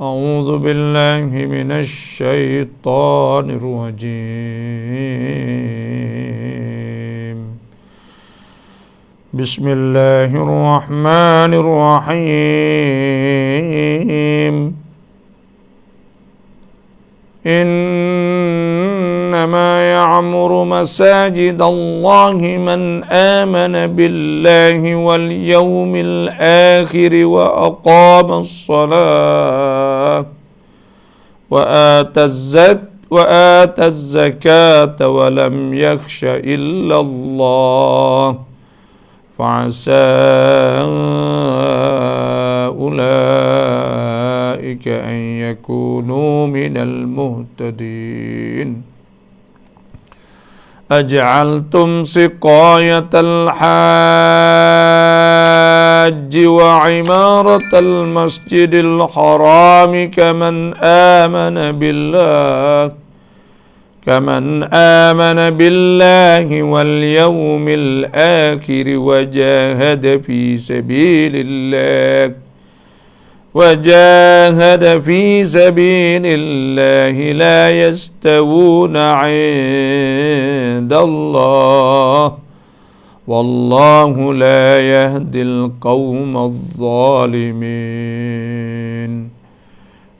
أعوذ بالله من الشيطان الرجيم. بسم الله الرحمن الرحيم. إنما يعمر مساجد الله من آمن بالله واليوم الآخر وأقام الصلاة وآتى الزكاة ولم يخش إلا الله فعسى أولئك أن يكونوا من المهتدين. أجعلتم سقاية الحاج وعمارة المسجد الحرام كمن آمن بالله واليوم الآخر وجاهد في سبيل الله لا يستوون عند الله والله لا يهدي القوم الظالمين.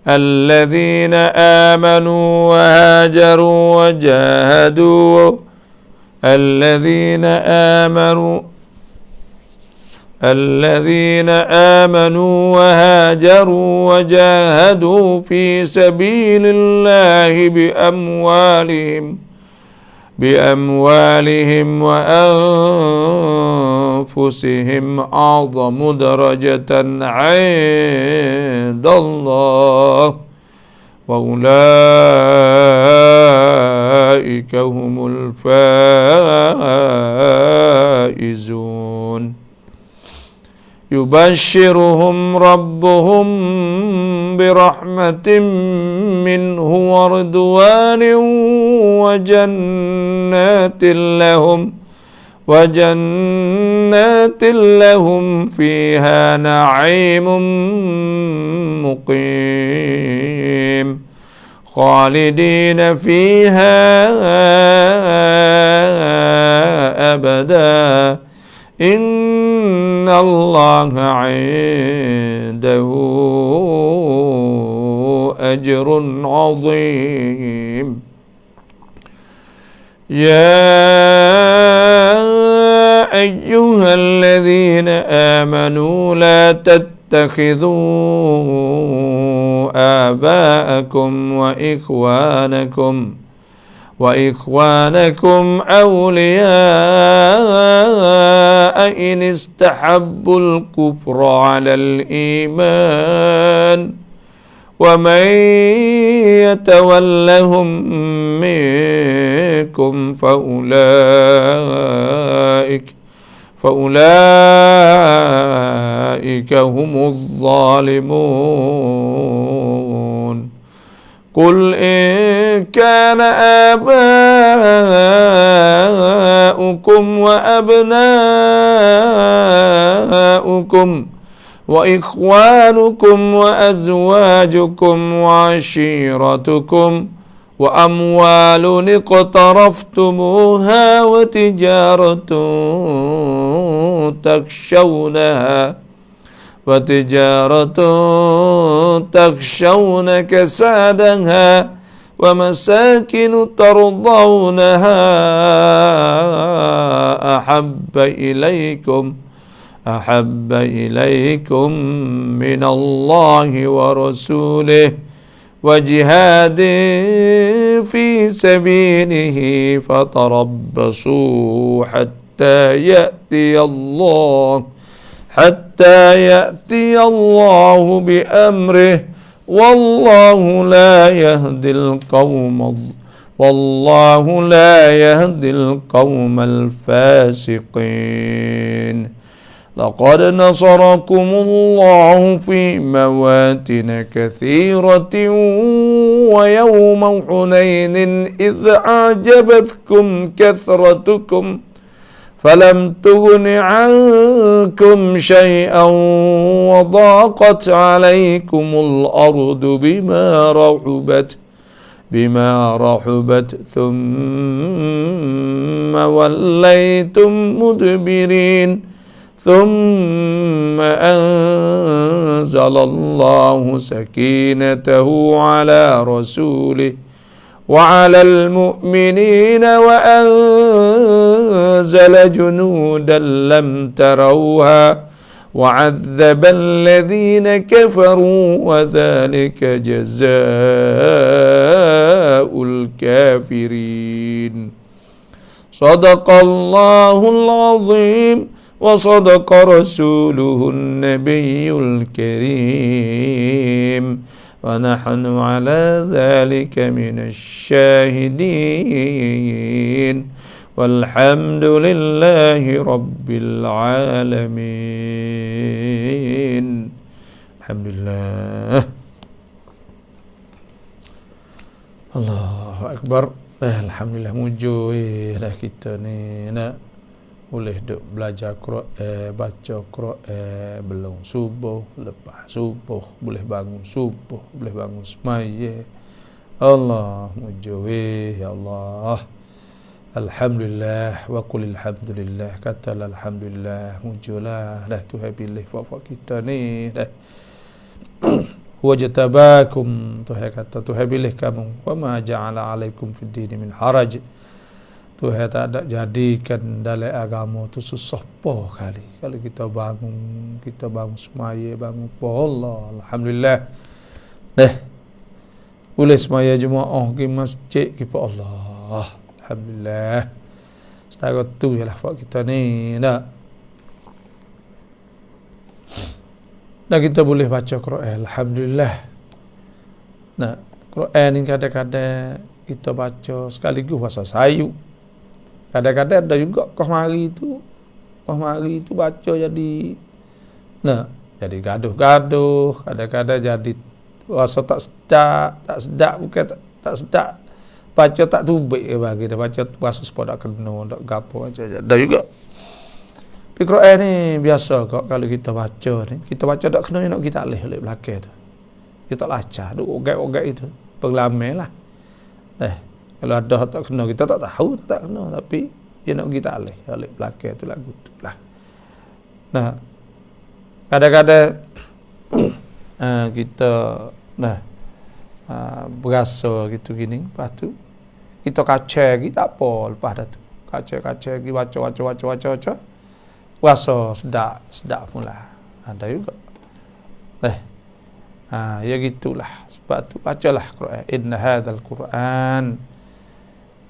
الذين آمنوا وهاجروا وجاهدوا في سبيل الله بأموالهم وأنفسهم أعظم درجة عند الله وأولئك هم الفائزون. يبشرهم ربهم برحمة منه ورضوان وجنات لهم فيها نعيم مقيم خالدين فيها أبدا إن الله عنده أجر عظيم. يا أيها الذين آمنوا لا تتخذوا آباءكم وإخوانكم أولياء إن استحبوا الكفر على الإيمان ومن يتولهم منكم فأولئك هم الظالمون. قل إن كان آباؤكم وأبناؤكم وإخوانكم وأزواجكم وعشيرتكم وأموال اقترفتموها وتجارة تخشون كسادها ومساكن ترضونها أحب إليكم من الله ورسوله وجهاد في سبيله فتربصوا حتى يأتي الله بأمره والله لا يهدي القوم الفاسقين. لقد نصركم الله في مواطن كثيرة ويوم حنين إذ أعجبتكم كثرتكم فلم تغن عنكم شيئا وضاقت عليكم الأرض بما رحبت ثم وليتم مدبرين ثم أنزل الله سكينته على رسوله وعلى المؤمنين وأنزل جنودا لم تروها وعذب الذين كفروا وذلك جزاء الكافرين صدق الله العظيم وصدق رسوله النبي الكريم ونحن على ذلك من الشاهدين والحمد لله رب العالمين. Alhamdulillah. Allahu Akbar. Alhamdulillah mujur dah kita ni nak boleh duk belajar Quran, baca Quran belum subuh, lepas subuh boleh bangun subuh, boleh bangun semaya. Allah mujur ya Allah. Alhamdulillah wa qul alhamdulillah, katalah alhamdulillah, mujurlah dah Tuhan pilih buat kita ni dah. Wajtabakum, Tuhan kata Tuhan pilih kamu, wa ma ja'ala alaikum fid din min haraj. Tuhan tak ada jadikan dalam agama tu susah poh kali. Kalau kita bangun semaya, bangun poh Allah, alhamdulillah. Boleh semaya jemaah ke masjid ke Allah. Alhamdulillah. Setara tu ialah buat kita ni nak. Dan kita boleh baca Quran, alhamdulillah. Nah, Quran ni kadang-kadang kita baca sekaligus bahasa sayu. Kadang-kadang ada juga kau mari tu baca jadi jadi gaduh-gaduh, kadang-kadang jadi rasa tak sedap bukan tak sedap. Baca tak tubik bagi dia baca bahasa sepeda kena tak gapo aja. Ada juga. Tapi Quran ni biasa kok kalau kita baca ni, kita baca tak kena nak kita alih belakang tu. Kita tak lacah, duk ogak-ogak itu. Penglamelah. Kalau ada tak kena kita tak tahu tak kena tapi dia nak kita alih belakang tu lagu tu lah. Nah, kadang-kadang kita berasa gitu gini, lepas tu kita kaca lagi tak apa lepas dah tu. Kaca lagi baca. Rasa sedap mula. Ada juga. Ya gitulah. Sebab tu bacalah Quran. Inna hadzal Quran.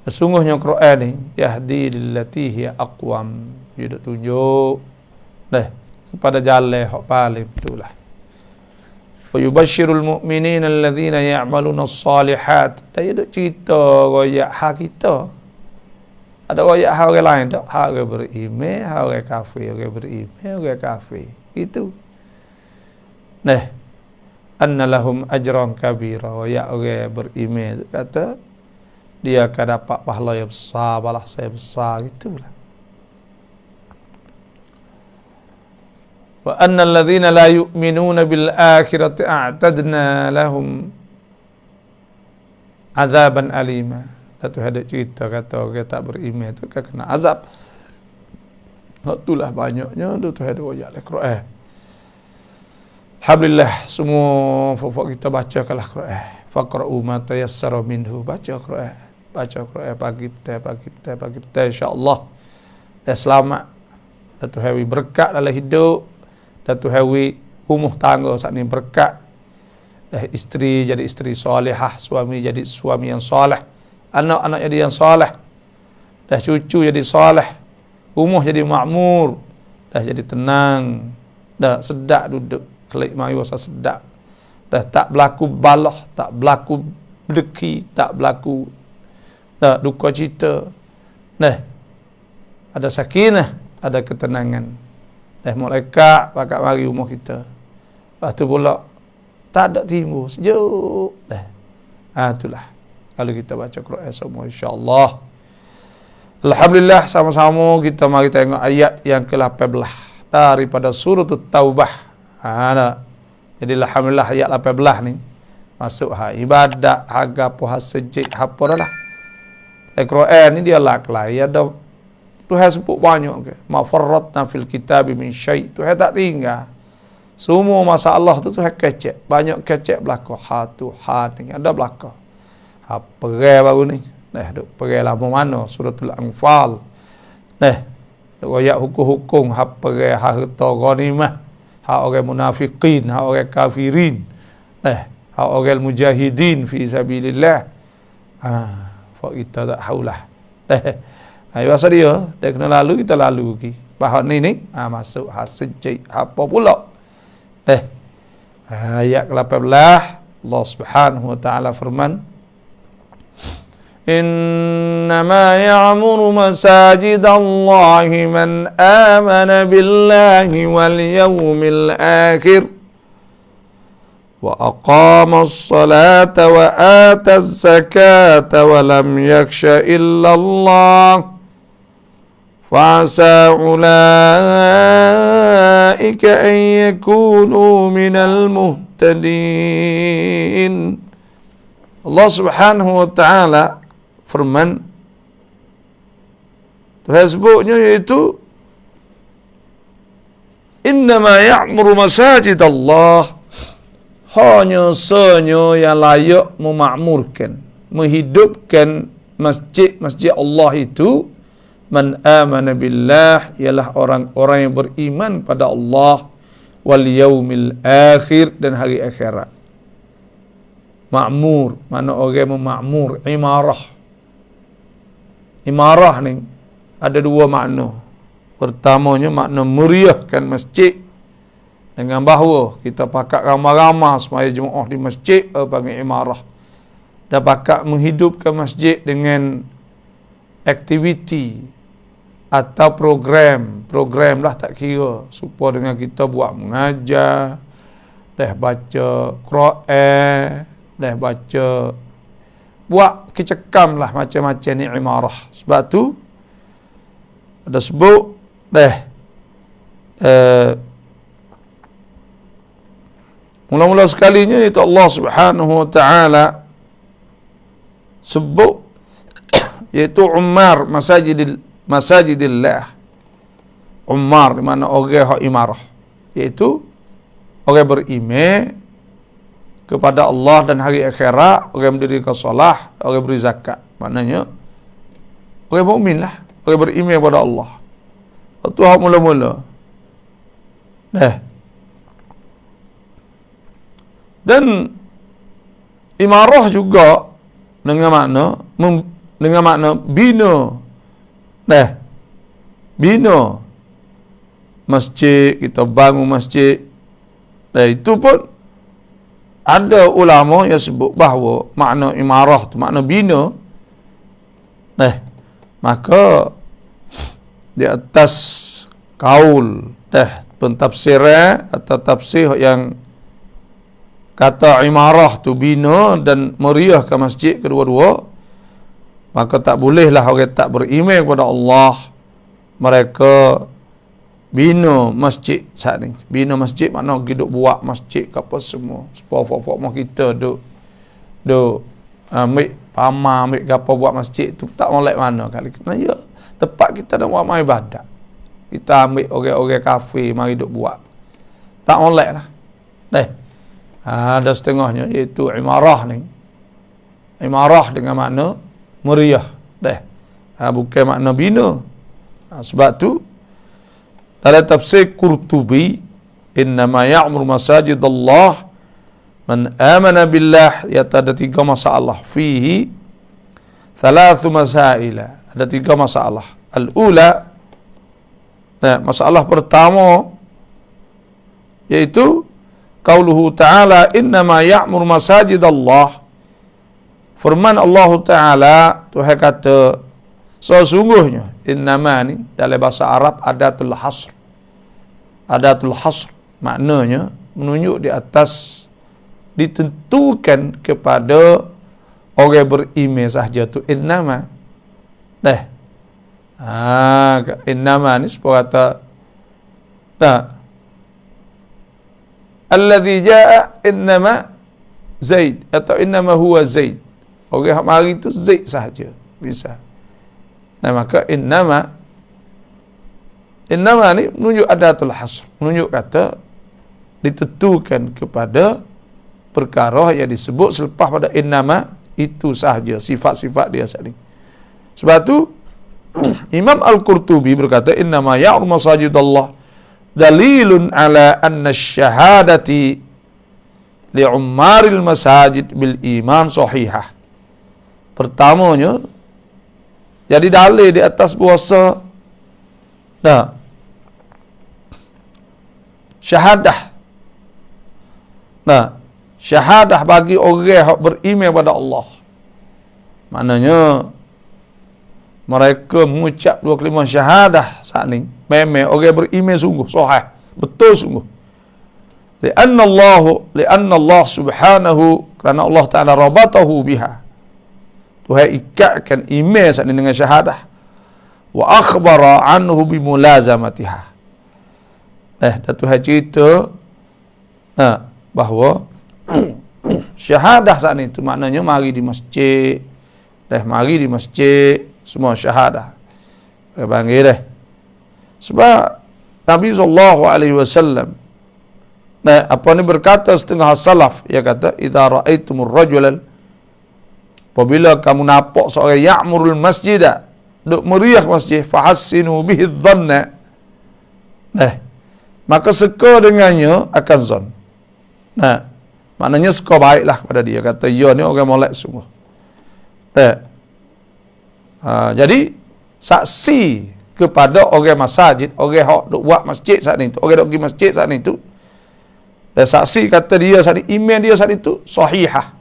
Sesungguhnya Quran ni yahdi lillati hiya aqwam. Dia tunjuk kepada jalan hak paling betul lah. Wa yubashshirul mu'minina alladhina ya'maluna as-salihat. Dia duk cerita royak hak kita. Ada royak hak orang lain tak? Hak orang beriman, hak orang kafir, orang beriman, orang kafir. Itu. Anna lahum ajran kabira. Royak orang beriman tu kata dia akan dapat pahala yang besar, balas yang besar gitulah. Wa annal ladzina la yu'minuna bil akhirati a'tadna lahum azaban alima. Satu hadis cerita kata orang tak beriman tu akan kena azab. Itulah banyaknya tu ada ayat Al-Quran. Alhamdulillah semua fok kita bacakanlah Quran. Faqra'u ma tayassara minhu, baca Quran pagi petang insya-Allah. Dan selamat. Dan Tuhan berkat dalam hidup. Dan Tuhan rumah tangga saat ni berkat. Dan isteri jadi isteri solehah, suami jadi suami yang soleh, anak-anak jadi yang soleh, dan cucu jadi soleh, rumah jadi makmur, dah jadi tenang, dah sedap duduk, kelik mayu rasa sedap, dah tak berlaku balah, tak berlaku deki, tak berlaku duka cita. Ada sakinah, ada ketenangan. Malaikat pakat mari rumah kita. Lepas tu pula tak ada timbul, sejuk. Itulah kalau kita baca Quran semua insya-Allah. Alhamdulillah, sama-sama kita mari tengok ayat yang ke-18 daripada surah Taubah. Jadi alhamdulillah ayat 18 ni masuk ibadat, harga puha sejid, apa dah lah. Al-Quran ni dia laklai, ada Tuhan sebut banyak ke. Ma farratna fil kitab min syai'. Tuhan tak tinggal. Semua masalah tu Tuhan kecek. Banyak kecek belakang. Ni ada belakang. Perai baru ni. Duk perai lama mana suratul Anfal. Duk ayat hukum-hukum perai harta ghanimah. Hak orang munafiqin, hak orang kafirin. Hak orang mujahidin fi sabilillah. Fa kita tak haulah. Ayo asal dia, kena lalu kita lalu lagi. Bahawa ni masuk sejid apa pula. Ayat ke-18 Allah Subhanahu wa taala firman, Innama ya'muru masajidallahi man amana billahi wal yawmil akhir wa aqama as-salata wa ata az-zakata wa lam yakhsha illa Allah fa'asa ulaika an yakunu minal muhtadin. Allah Subhanahu wa taala firman, Tuhan sebutnya iaitu innama ya'muru masajid Allah, hanya sahaja yang layak memakmurkan, menghidupkan masjid-masjid Allah itu man amana billah, ialah orang-orang yang beriman pada Allah, wal yaumil akhir, dan hari akhirat. Makmur, mana orang memakmur, imarah ni ada dua makna. Pertamanya makna meriahkan masjid dengan bahawa kita pakat ramai-ramai semaya jemaah di masjid, panggil imarah. Dan pakat menghidupkan masjid dengan aktiviti atau program lah tak kira, supaya dengan kita buat mengajar, baca Quran, baca, buat kecekam lah macam-macam ni imarah. Sebab tu ada sebut mula-mula sekalinya itu Allah Subhanahu wa taala sebut iaitu ummar masajidillah. Ummar di mana orang hak imarah, iaitu orang beriman kepada Allah dan hari akhirat, orang mendirikan solah, orang beri zakat. Maknanya orang mukmin lah, orang beriman kepada Allah. Itu hak mula-mula. Dan imarah juga dengan makna bina. Bina masjid, kita bangun masjid. Itu pun ada ulama yang sebut bahawa makna imarah tu makna bina. Maka di atas kaul pentafsiran atau tafsir yang kata imarah tu bina dan meriahkan masjid kedua-dua, maka tak bolehlah orang tak beriman kepada Allah mereka bina masjid saat ni. Bina masjid makna hidup buat masjid ke apa semua. Sepok-pok mau kita duk ambil pamah, ambil apa buat masjid tu tak molek mana kali. Kena ya tempat kita nak buat ibadat. Kita ambil orang-orang kafir mari duk buat. Tak molek lah. Ada setengahnya iaitu imarah ni. Imarah dengan makna meriah. Bukan makna bina. Sebab tu dalam tafsir Qurtubi, innama ya'mur masajid Allah man amana billah, ada tiga masalah. Fihi thalathu masaila, ada tiga masalah. Al-ula, masalah pertama yaitu qauluhu ta'ala innama ya'mur masajid Allah. Firman Allah Ta'ala, Tuhan kata sesungguhnya, innama ni dalam bahasa Arab adatul hasr. Adatul hasr maknanya menunjuk di atas, ditentukan kepada orang beriman sahaja tu innama. Innama ni sebuah kata alladhi jaa innama Zaid atau innama huwa Zaid. Orang yang mari itu Zaid sahaja. Bisa. Nah, maka innama ni menunjuk adatul hasr. Menunjuk kata ditentukan kepada perkara yang disebut selepas pada innama itu sahaja sifat-sifat dia saat ini. Sebab tu Imam Al-Qurtubi berkata innama ya'muru masajidallah dalilun ala anna syahadati li'ummaril masajid bil iman sahihah. Pertamanya jadi dalil di atas puasa syahadah. Syahadah bagi orang yang beriman pada Allah. Maknanya mereka mengucap dua kalimah syahadah saat ini. Memang orang beriman sungguh, sahih, betul sungguh. Lianna Allah subhanahu, kerana Allah Ta'ala rabatahu biha. Tuhan ikatkan iman saat ini dengan syahadah. Wa akhbara anhu bimulazamatiha. Dan Tuhan cerita bahawa syahadah saat itu maknanya mari di masjid. Mari di masjid semua syahadah. Panggil sebab Nabi SAW berkata setengah salaf, ia kata idza ra'aitumur rajulan, apabila kamu nampak seorang ya'murul masjidah, duk meriah masjid, fahassinu bihi dhanna, maka seka dengannya akan zon. Maknanya seka baiklah kepada dia, kata ya ni orang molek sungguh. Jadi saksi kepada orang masjid, orang hak duk buat masjid saat itu, orang duk pergi masjid saat itu, dan saksi kata dia saat itu, iman dia saat itu sahihah.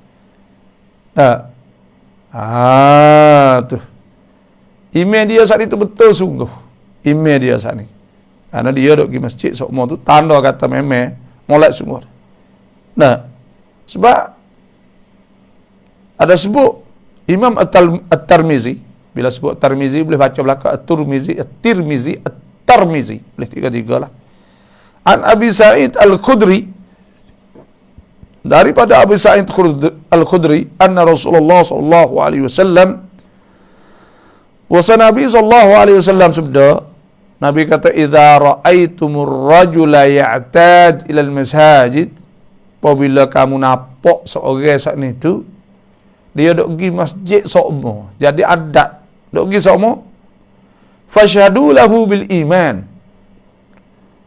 Tu iman dia saat itu betul sungguh. Iman dia saat ini, karena dia duk pergi masjid semua tu tanda kata memang molek sungguh. Sebab ada sebut Imam At-Tirmizi, bila sebut Tirmizi boleh baca belakang At-Tirmizi, At-Tirmizi, boleh tiga-tiga lah. An Abi Sa'id Al-Khudri, daripada Abi Sa'id Al-Khudri, anna Rasulullah sallallahu alaihi wasallam, wasa Nabi sallallahu alaihi wasallam sabda, Nabi kata idza ra'aitumur rajula ya'tad ila al-masajid, apabila kamu nampak seorang saat itu dia duk pergi masjid sokmo, jadi adat duk pergi sokmo, fashhadu lahu bil iman,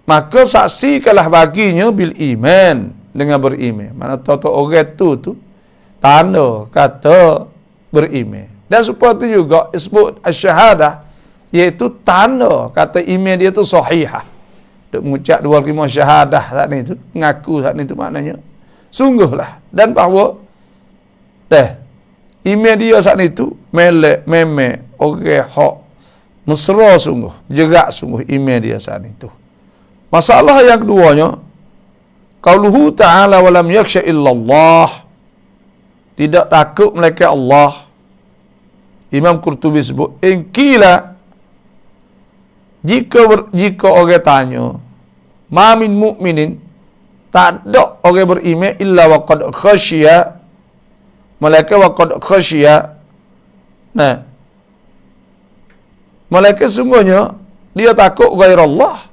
maka saksikanlah baginya bil iman, dengan beriman. Mana tahu orang tu tanda kata beriman. Dan supaya tu juga disebut asy-syahadah, iaitu tanda kata iman dia tu sahihah. Duk mengucap dua kalimah syahadah saat ni tu, ngaku saat ni tu maknanya sungguhlah, dan bahawa iman dia saat itu melek, memang orang hak mesra sungguh, jerak sungguh iman dia saat itu. Masalah yang keduanya, qauluhu ta'ala wa lam yakhsha illallah, tidak takut melainkan Allah. Imam Qurtubi sebut, ingkila, jika orang tanya, ma min mu'minin, tak ada orang beriman illa wa qad khasyiya, malaikat wa qad khasyiya. Malaikat sungguhnya dia takut ghair Allah.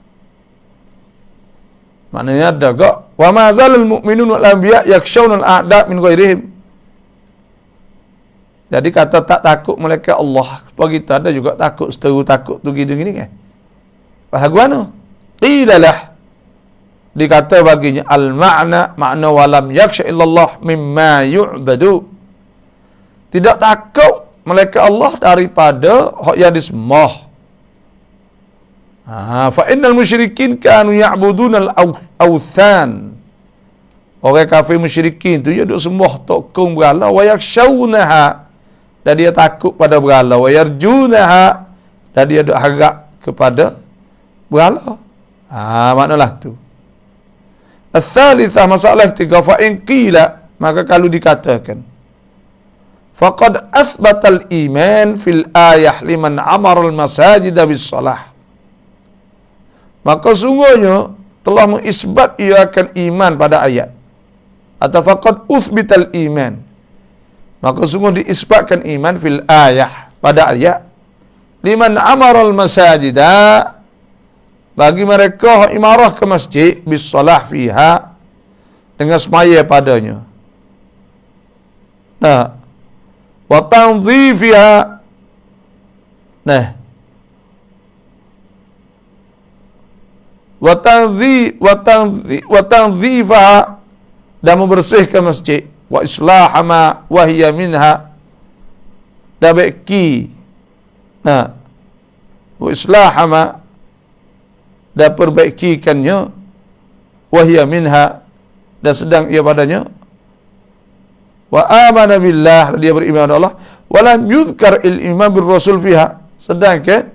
Maknanya ada gak wa ma zalal mu'minun wal anbiya yakhshawna al-a'da min ghairihim. Jadi kata tak takut malaikat Allah, sebab kita ada juga takut seteru takut tu gini kan. Faham mana? Qilalah, dikata baginya al-ma'na, makna walam yakhsha illallah mimma yu'badu, tidak takut malaikat Allah daripada hak yang disembah. Fa innal musyrikin kanu ya'buduna al-awthan, orang kafir musyrikin tu dia duk sembah tokong berhala, wa yakhshawnaha, dan dia takut pada berhala, wa yarjunaha, dan dia duk harap kepada berhala. Maknalah tu. Al-thalithah, masalah ketiga, fa in qila, maka kalau dikatakan faqad athbatal iman fil ayah liman amara al masajid bis salah. Maka sungguhnya telah mengisbat ia akan iman pada ayat. Atau faqad uthbital iman. Maka sungguh diisbatkan iman fil ayah pada ayat. Liman amara al masajid, bagi mereka imarah ke masjid bis salah fiha, dengan semaya padanya. Nah, wa tanzifiha. Nah, wa tanzifaha, dan membersihkan masjid, wa islaha ma wa hiya minha, dan baiki. Nah, wa islaha ma, dan perbaikikannya, wa hiya minha, dan sedang ia padanya. Wa amana billah, dia beriman kepada Allah. Walam yuzkar il iman bir rasul fiha, sedangkan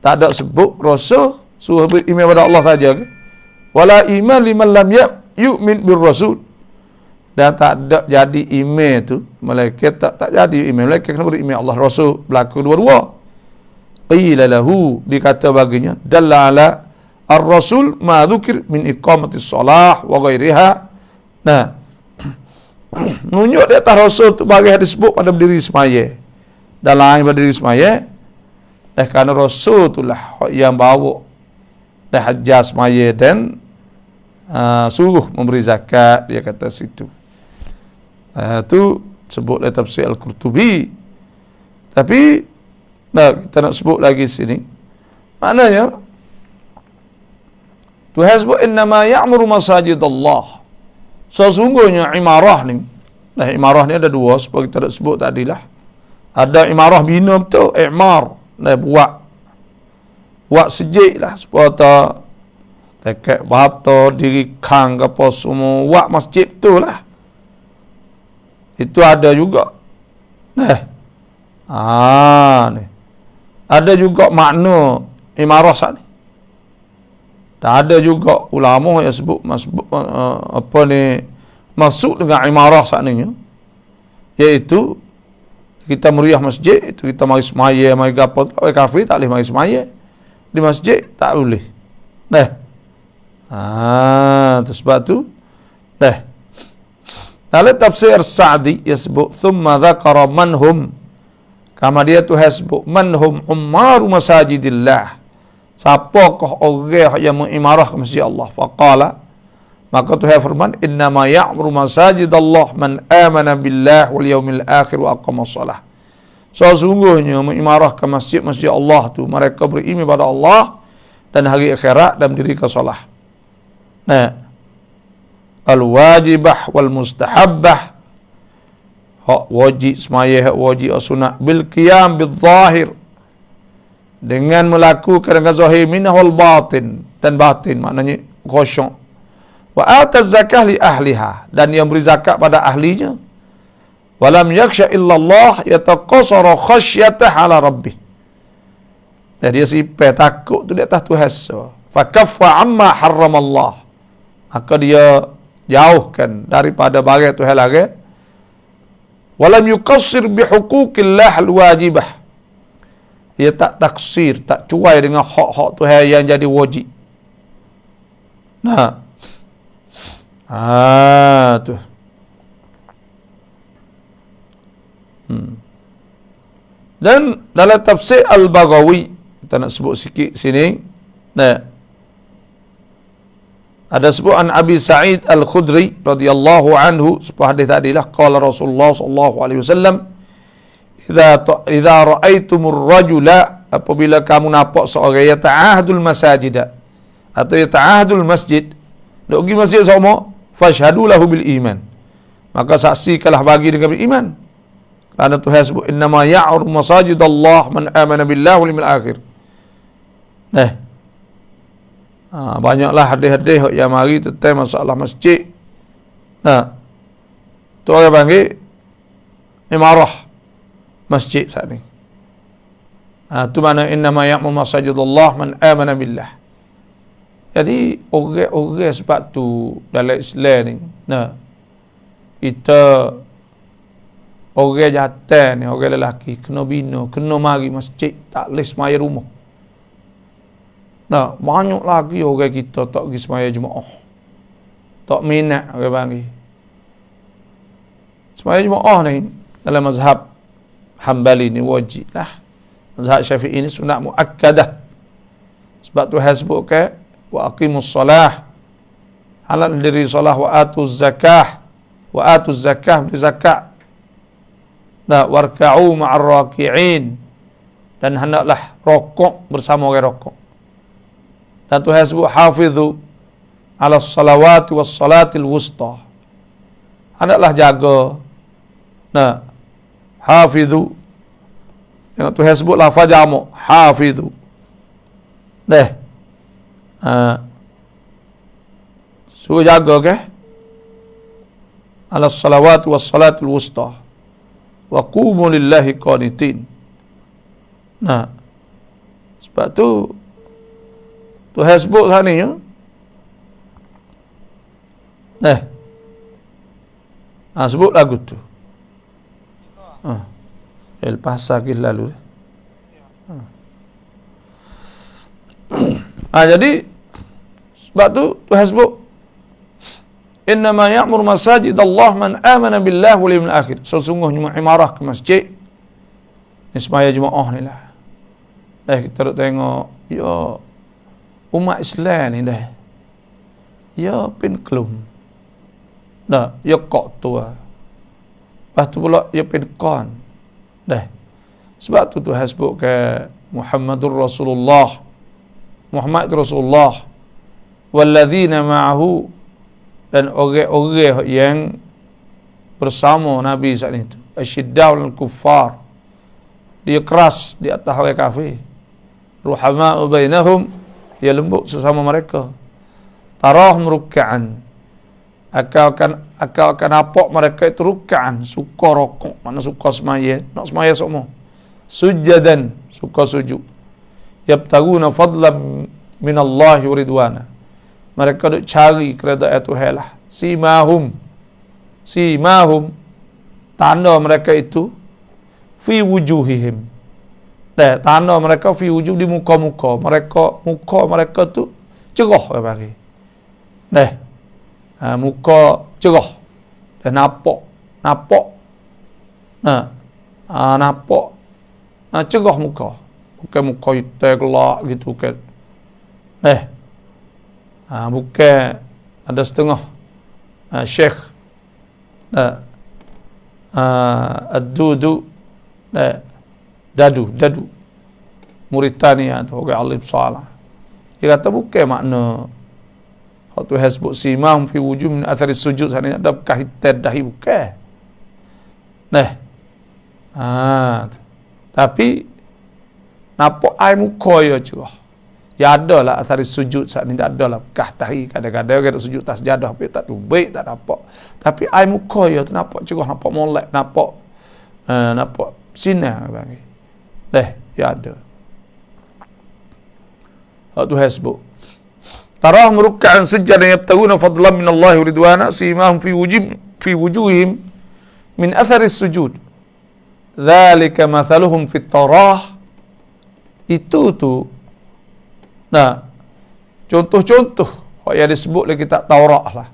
tak ada sebut rasul, suruh beriman kepada Allah saja. Wala iman liman lam yu'min bir rasul, dan tak ada jadi iman tu malaikat, tak jadi iman malaikat, kena beriman Allah rasul, berlaku dua-dua. Qila lahu, dikata baginya, dalla ala ar-rasul ma dzukir min iqamatis shalah wa ghairiha. Nah, menunjuk di atas rasul tu bagi disebut pada berdiri semaya, dalam berdiri semaya. Kerana rasul itulah yang bawa dan hajar semaya dan suruh memberi zakat, dia kata situ. Tu sebut dalam tafsir Al-Qurtubi. Tapi kita nak sebut lagi sini, maknanya Tuhan sebut innama ya'muru masajid Allah. Sesungguhnya imarah ni, nah imarah ni ada dua, seperti kita dah sebut tadilah. Ada imarah bina betul, i'mar, nah buat sejik lah, supaya tekek bata, diri kang ke apa semua, buat masjid tu lah. Itu ada juga. Ni. Ada juga makna imarah saat ni. Dan ada juga ulama yang sebut maksud dengan imarah saat ni, iaitu kita meriah masjid, itu kita mari semaya, mari gapo, kafir tak boleh mari semaya di masjid, tak boleh. Sebab tu dalam tafsir Sa'di ia sebut thumma dzakara manhum, kama dia tu sebut manhum ummaru masajidillah, siapakah orang yang mengimarah ke masjid Allah. Faqala, maka Tuhan firman, innama ya'muru masajidallah man amana billah wal yaumil akhir wa aqama shalah. Sesungguhnya mengimarah ke masjid-masjid Allah tu mereka beriman pada Allah dan hari akhirat dan mendirikan solah. Al-wajibah wal mustahabbah, hak wajib semaya, hak wajib sunat, bil qiyam bil zahir, dengan melakukan dengan zahir, minahul batin, dan batin maknanya khusyuk. Wa ataz zakah li ahliha, dan yang beri zakat pada ahlinya. Walam yakhsha illallah yataqassara khasyatah ala rabbih, dan dia sipai takut tu di atas Tuhan. Fa kaffa amma harramallah, maka dia jauhkan daripada barang Tuhan larang. Walam yuqassir bi huquqillah al-wajibah, dia tak taksir, tak cuai dengan hak-hak Tuhan yang jadi wajib. Tu. Dan dalam tafsir Al-Baghawi, kita nak sebut sikit sini. Ada sebut an Abi Sa'id Al-Khudri radhiyallahu anhu, sebuah hadis tadilah, qala Rasulullah sallallahu alaihi wasallam, idza ra'aitumur rajula, apabila kamu nampak seorang yang ta'ahadul masajid atau yang ta'ahadul masjid, nak pergi masjid sama, fashhadu lahu bil iman, maka saksikanlah bagi dengan beriman. Kerana Tuhan sebut innama ya'muru masajidallah man amana billahi wal yawmil akhir. Banyaklah hadis-hadis yang mari tentang masalah masjid. Tu orang panggil imarah masjid saat ni. Tu mana innama ya'muru masajidallah man amana billah. Jadi orang-orang sebab tu dalam Islam ni, kita orang jantan ni, orang lelaki kena bina, kena mari masjid, tak boleh semaya rumah. Nah, banyak lagi orang kita tak pergi semaya jemaah. Tak minat orang panggil. Semaya jemaah ni dalam mazhab Hambali ni wajib lah. Mazhab Syafi'i ni sunat muakkadah. Sebab tu hasbuk ke wa aqimus solah. Halal diri solah wa atuz zakah. Wa atuz zakah beri zakat. Nah, warka'u ma'ar raki'in. Dan hendaklah rokok bersama orang rokok. Dan tu hasbuk hafidhu ala salawati was salatil wusta. Hendaklah jaga. Nah, hafidhu. Tengok tu hasbuk lafaz jamak hafidhu. Suruh jaga ke? Ala salawati was salatil wusta. Wa qumu lillahi qanitin. Nah, sebab tu hasbuk sana ni ya. Sebut lagu tu. Lepas lagi lalu. Jadi sebab tu hasbuk innama ya'mur masajid Allah man amana billahi wal yawmil akhir. Sesungguhnya imarah ke masjid ni semaya jemaah ni lah. Kita duk tengok ya umat Islam ni dah. Ya pin kelum. Dah, ya kok tua. Lepas tu pula ya pin kon. Dah. Sebab tu hasbuk ke Muhammadur Rasulullah. Muhammad Rasulullah walladzina ma'ahu, dan orang-orang yang bersama Nabi saat itu. Asyidda'ul kuffar. Dia keras di atas orang kafir. Ruhama'u bainahum, dia lembut sesama mereka. Tarahum ruk'an, akal akan nampak mereka itu ruk'an, suka rokok, mana suka semaya, nak semaya semua. Sujadan, suka sujud. Yabtaguna fadlan minallahi wa ridwana, mereka duk cari keredaan Tuhan lah. Simahum, tanda mereka itu fi wujuhihim. Tanda mereka fi wujuh, di muka-muka mereka. Muka mereka tu cerah apa bagi. Muka cerah dan nampak. Nampak cerah muka. Bukan muka hitam gelap gitu kan. Bukan ada setengah syekh ad-dudu dadu Mauritania tu orang alim salah. Dia kata bukan makna waktu hasbuk simam fi wujud min athari sujud sana ada kahitan dahi bukan. Tapi nampak air muka ya cerah. Ya ada lah athari sujud saat ni, tak ada lah bekah dahi. Kadang-kadang orang sujud tak sejadah tapi tak tu baik tak nampak. Tapi air muka ya tu nampak cerah, nampak molek, nampak sinar bagi. Ya ada. Waktu hasbuk. Tarahum ruk'an sujjadan yabtaguna fadlan min Allah wa ridwana simahum fi wujuhihim min athari sujud. Dzalika mathaluhum fit Taurah. Itu tu. Contoh-contoh yang disebut oleh kitab Taurat lah.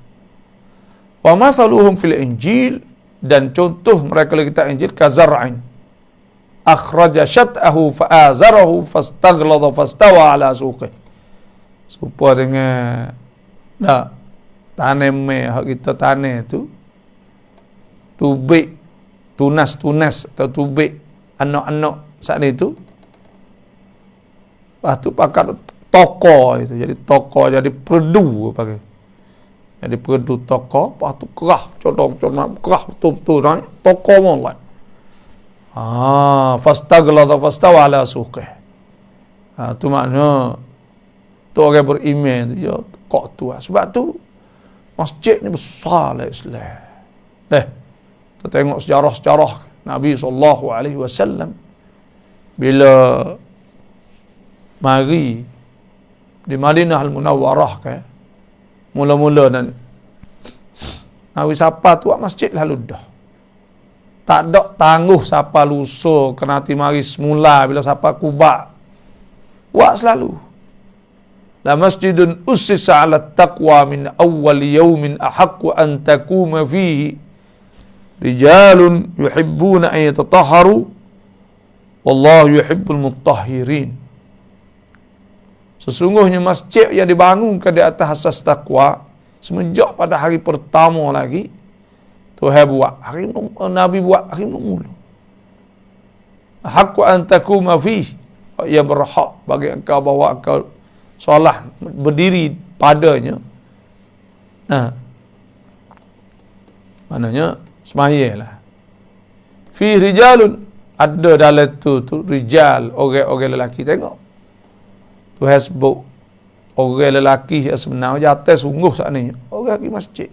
Wa mathaluhum fil Injil, dan contoh mereka oleh kitab Injil kazar'in akhraja syat'ahu fa'azarahu fastaghlada fastawa ala suqih. Serupa dengan tanam hak kita tanam tu tubik tunas atau tubik anak-anak saat itu. Lepas tu pakai toko itu, jadi toko jadi perdu pakai. Jadi perdu toko, lepas tu kerah, codong kerah betul-betul naik toko mulai. Fastaghlada fastawa ala suqih. Tu makna tu orang beriman tu ya kok tu. Sebab tu masjid ni besar lah Islam. Kita tengok sejarah-sejarah Nabi SAW bila mari di Madinah Al-Munawwarah ke mula-mula dan Nabi siapa tu masjid lalu dah. Tak ada tangguh siapa lusa kena mari semula bila siapa kubak. Buat selalu. La masjidun ussisa 'ala taqwa min awwal yawmin ahaqqu an takuma fihi rijalun yuhibbuna an yatatahharu wallahu yuhibbul mutahhirin. Sesungguhnya masjid yang dibangunkan di atas asas takwa semenjak pada hari pertama lagi Tuhan buat, Nabi buat hari mula. Haqqu an takuma fihi, yang berhak bagi engkau bahawa engkau solat berdiri padanya. Maknanya semayalah. Fi rijalun, ada dalam tu rijal, orang-orang lelaki. Tengok Tuhan sebut orang lelaki yang sebenarnya jatuh sungguh saat ni orang pergi masjid.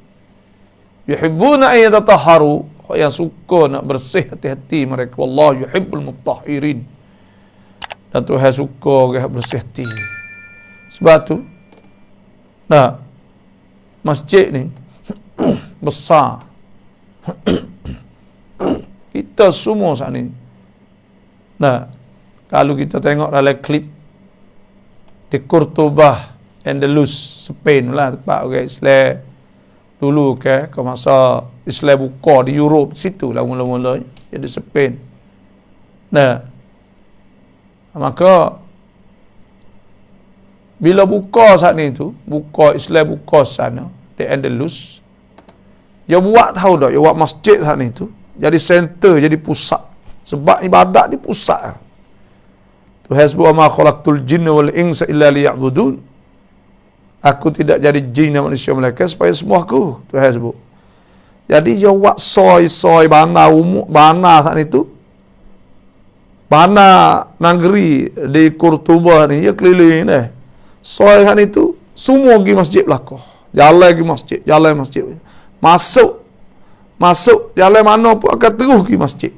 Yuhibbuna an yatatahharu, yang suka nak bersih hati-hati mereka. Wallahu yuhibbul mutahhirin. Dan Tuhan suka orang bersih hati. Sebab tu masjid ni besar. Kita semua saat ni kalau kita tengok dalam klip di Cordoba, Andalus, Spain lah, tempat orang Islam dulu ke masa Islam buka di Europe, situ lah mula-mula jadi Spain. Maka bila buka saat ni tu, Islam buka sana di Andalus, dia buat tahu tak, dia buat masjid saat ni tu jadi center, jadi pusat. Sebab ibadat di pusat. Tuhan sebut, ma khalaqtul jinna wal insa illa liya'budun. Aku tidak jadi jin dan manusia mereka supaya semua aku. Tuhan sebut. Jadi dia buat soy bana umuk, bana saat itu. Bana negeri di Cordoba ni, dia keliling ni. Soy saat itu, semua pergi masjid belakang. Jalan pergi masjid, jalan masjid. Masuk, jalan mana pun akan terus pergi masjid.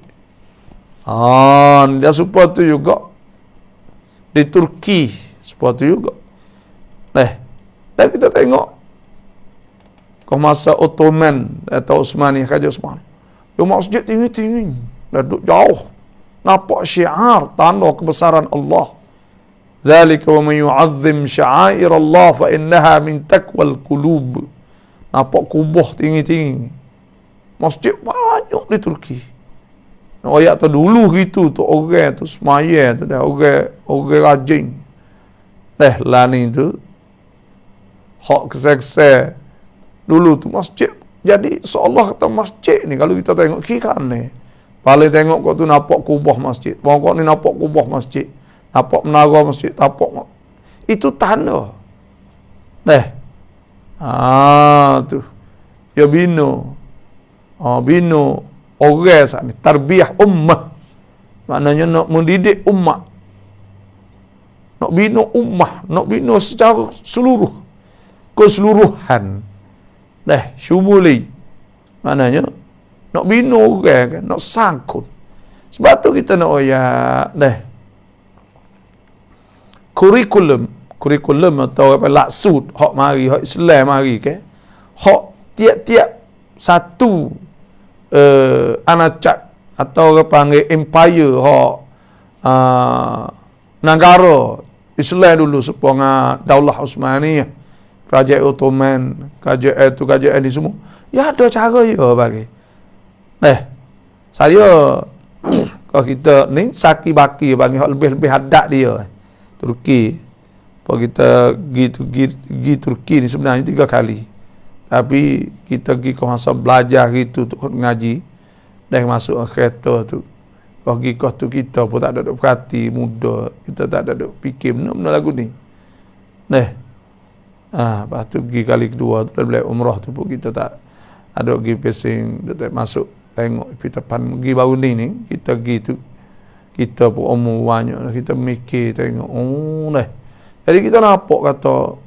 Dia supaya tu juga. Di Turki, supaya tu juga. Dan kita tengok kau masa Ottoman atau Utsmani, Raja Utsmani. Dia masjid tinggi-tinggi, duduk jauh. Nampak syiar tanda kebesaran Allah. Zalika wa man yu'azzim sya'air Allah fa innaha min taqwal qulub. Nampak kubah tinggi-tinggi. Masjid banyak di Turki. Ayat tu dulu gitu tu orang tu semaya tu dah orang rajin. Lah ni tu hak kesek dulu tu masjid. Jadi seolah kata masjid ni kalau kita tengok kiri kanan, paling tengok kau tu nampak kubah masjid. Kau ni nampak kubah masjid. Nampak menara masjid, nampak itu tanda. Tu. Ya bina orang saat ni tarbiyah ummah. Maknanya nak mendidik ummah. Nak bina ummah, nak bina secara keseluruhan. Syumuli. Maknanya nak bina orang kan, nak sangkut. Sebab tu kita nak kurikulum atau apa laksud hak mari, hak Islam mari ke. Hak tiap-tiap satu anacak atau orang panggil empire hak negara Islam dulu sepuluh Daulah Utsmaniyah, Kerajaan Ottoman, kerajaan ni semua. Ya ada cara ya bagi. Saya kalau kita ni saki baki bagi hak lebih hadap dia. Turki. Kalau kita pergi Turki ni sebenarnya 3 kali. Tapi kita pergi ke masa belajar gitu untuk ngaji. Dah masuk kereta tu. Kau pergi kau tu kita pun tak ada duk perhati muda. Kita tak ada duk fikir benda lagu ni. Lepas tu pergi kali kedua tu balik umrah tu pun kita tak ada pergi pesing, tak masuk tengok pitapan pergi baru ni kita pergi tu. Kita pun umur banyak, kita mikir tengok. Jadi kita nampak kata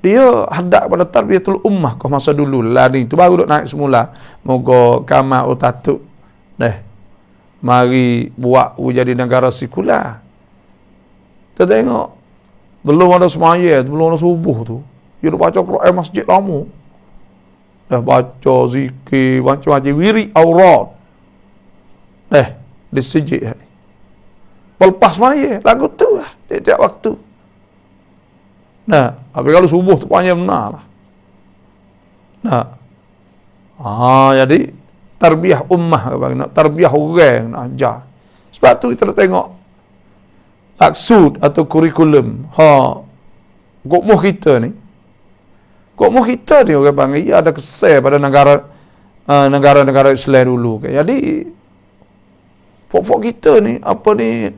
dia hadap pada tarbiyatul ummah kau masa dulu lah ni tu baru duk naik semula. Moga Kamal Ataturk mari buat jadi negara sekular. Kita tengok belum ada semaya, belum ada subuh tu. Dia dah baca Quran masjid lama. Dah baca zikir, macam-macam wirid aurat. disijik ni. Lepas maya lagu tu lah tiap-tiap waktu. Nah, tapi kalau subuh tu panjang benar lah. Nah. Jadi tarbiyah ummah nak tarbiyah orang nak ajar. Sebab tu kita nak tengok maksud atau kurikulum gokmoh kita ni. Gokmoh kita ni orang panggil ada kesal pada negara-negara Islam dulu. Jadi pokok kita ni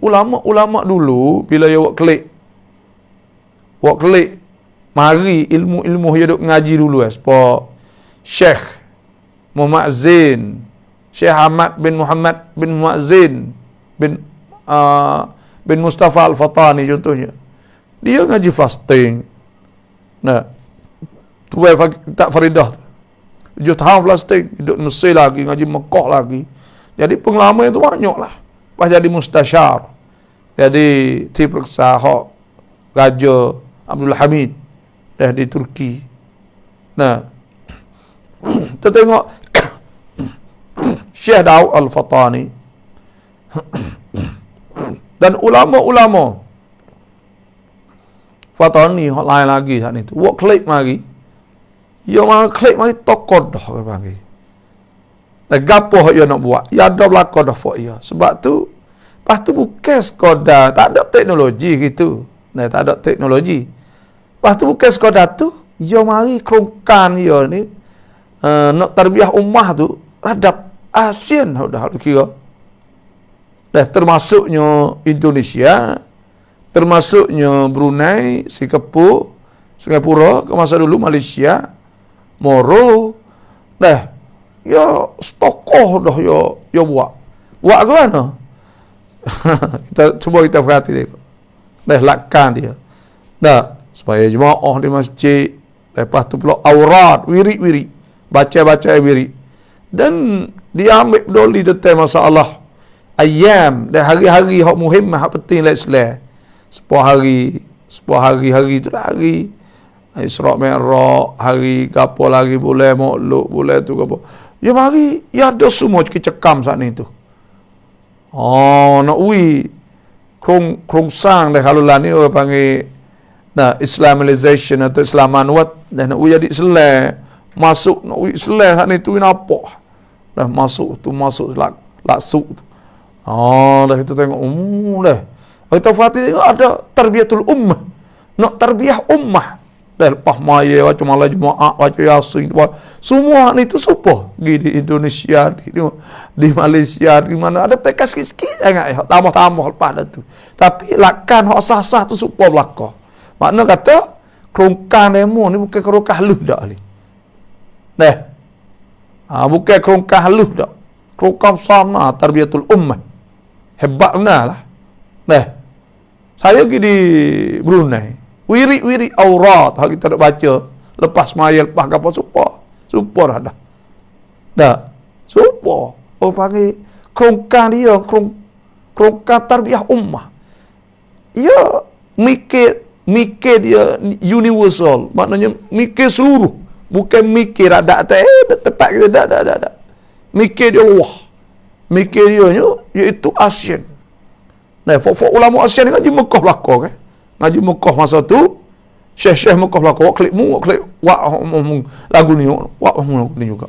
ulama-ulama dulu bila dia buat klik mari ilmu-ilmu dia duk ngaji dulu supaya Syekh Muhammad Zain, Syekh Ahmad bin Muhammad bin Muhammad Zain bin Mustafa Al-Fatani contohnya. Dia ngaji fasting. Nah, tu tak faridah tu. 7 tahun fasting, hidup Mesir lagi, ngaji Mekah lagi. Jadi pengalaman itu banyak lah. Lepas jadi mustasyar. Jadi diperiksa hak Raja Abdul Hamid di Turki. Nah, kita tengok Syekh Daud Al-Fatani dan ulama-ulama Fatani hak lain lagi saat itu. Buat klik mari. Ya mari klik mari tokoh dah orang panggil. Gapo dia nak buat? Ya ada belaka dah for dia. Sebab tu lepas tu bukan sekadar tak ada teknologi gitu. Nah, tak ada teknologi. Lepas tu bukan sekadar tu, dia mari kerongkan dia ni nak tarbiyah ummah tu hadap ASEAN dah kira. Dah termasuknya Indonesia, termasuknya Brunei, Singapura, ke masa dulu Malaysia, Moro. Dah ya stokoh dah ya buat ke mana? Cuba kita perhati tengok. Dah lakkan dia. Dah supaya jemaah di masjid, lepas tu pula aurat, wirid, baca wirid. Dan dia ambil peduli tentang masalah ayam dan hari-hari hak muhim, hak penting dalam Islam. Sebuah hari tu lah hari Isra Mi'raj, hari gapo lagi boleh Maulud, boleh tu gapo. Ya mari, ya ada semua cekam saat ni tu. Nak krongsang dah kalau lah ni orang panggil Islamization atau Islamanwat dah nak jadi Islam. Masuk nak Islam saat ni tu nampak. Dah masuk laksuk tu. Dah kita tengok dah. Kita tengok ada tarbiyatul ummah. Nak tarbiyah ummah. Dah lepas maya macam malam Jumaat, baca Yasin, semua ni tu supo di Indonesia, di Malaysia, di mana ada tekas sikit-sikit sangat tambah-tambah lepas dah tu. Tapi lakkan hak sah-sah tu supo belaka. Makna kata kerongkan demo ni bukan kerongkan halus dak ni. Dah. Bukan kerongkan halus dak. Kerongkan sama tarbiyatul ummah. Hebat benarlah. Dah. Saya pergi di Brunei. Wirid aurat hak kita nak baca lepas maya lepas apa supo dah. Dah. Supo. Panggil kerongkan dia kerongkan tarbiyah ummah. Ya mikir dia universal, maknanya mikir seluruh, bukan mikir ada tempat kita tak. Mikir dia Allah. Mikir dia iaitu ASEAN. Nah, ulama ASEAN ni ngaji Mekah belaka kan. Ngaji Mekah masa tu, Syekh Mekah belaka, klik lagu ni juga.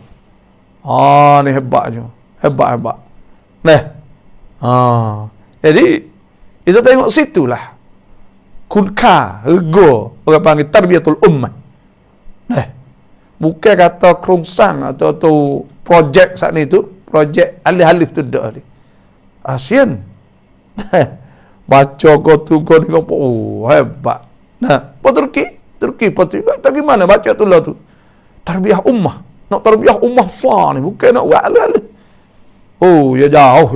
Ni hebatnya. Hebat. Nah. Jadi kita tengok situlah. Kunka, rego, orang panggil tarbiyatul ummah. Bukan kata kerongsang atau projek saat ni tu, projek alih-alih tu dah ni. ASEAN. Baca kau tu kau ni kau, hebat. Turki tak gimana baca tu lah tu. Tarbiyah ummah. Nak tarbiyah ummah besar ni, bukan nak buat alih-alih. Ya jauh,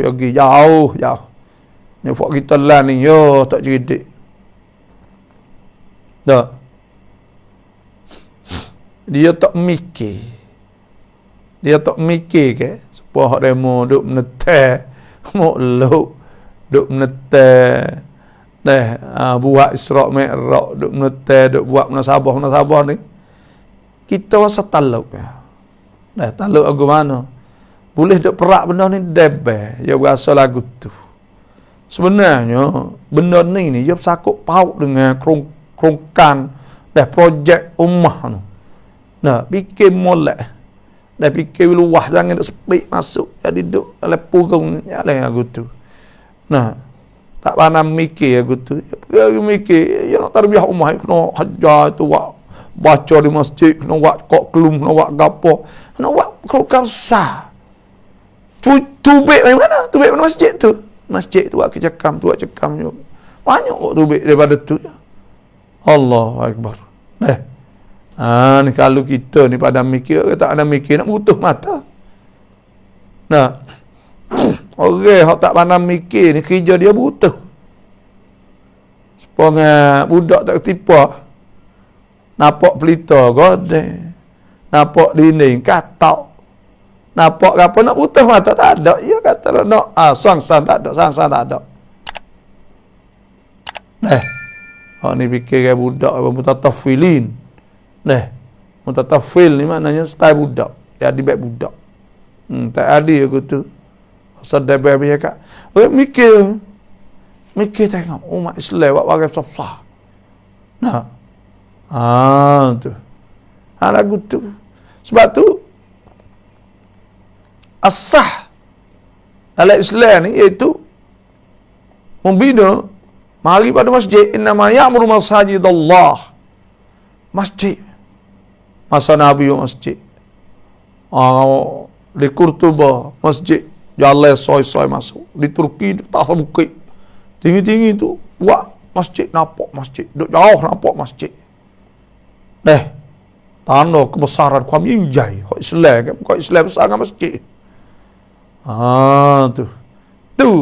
jauh. Ni fak kita lah ni, tak cerdik. Tak. Dia tak mikir ke supaya demo duk menetek maulud, duk menetek buat Isra Mi'raj, duk menetek, duk buat munasabah ni. Kita rasa taluk ya. Taluk aku mana? boleh duk perak benda ni debel, ya berasa lagu tu. Sebenarnya benda ni dia bersangkut paut dengan kerongkan dah projek ummah tu. Nah, fikir molek. Dah fikir luah jangan duk sepik masuk jadi duk dalam purung jalan lagu tu. Nah, tak pandai mikir lagu tu. Dia mikir ya nak tarbiyah ummah kena hajar tu buat baca di masjid, kena buat kok kelum, kena buat gapo, kena buat kerongkan besar. Tubik dari mana? Tubik mana masjid tu? Masjid tu buat kecekam, tu buat cekam je. Banyak kok tubik daripada tu. Allahu Akbar. Ni kalau kita ni pada mikir, tak ada mikir, nak butuh mata. Nah, orang yang tak pandai mikir ni, kerja dia butuh. Sepuluh budak tak ketipu. Nampak pelita, godeng. Nampak dinding, katak. Nampak apa nak butuh mata tak ada. Ia kata nak sang-sang tak ada, sang-sang tak ada. Ni fikir kayak budak mutatafilin. Mutatafil ni maknanya style budak. Jadi baik budak. Tak ada aku tu. Asal dah baik kat. Mikir tengok umat Islam buat bagai susah. Tu. Lagu tu. Sebab tu as-sah dalam Islam ni iaitu membina mari pada masjid, innama ya'muru masajidallah. Masjid masa Nabi masjid di Kurtuba masjid jalan soy-soy masuk, di Turki tak bukit tinggi-tinggi tu buat masjid, nampak masjid duk jauh nampak masjid. Tanda kebesaran kuam injai kau Islam kan, kau Islam besar dengan masjid. Tu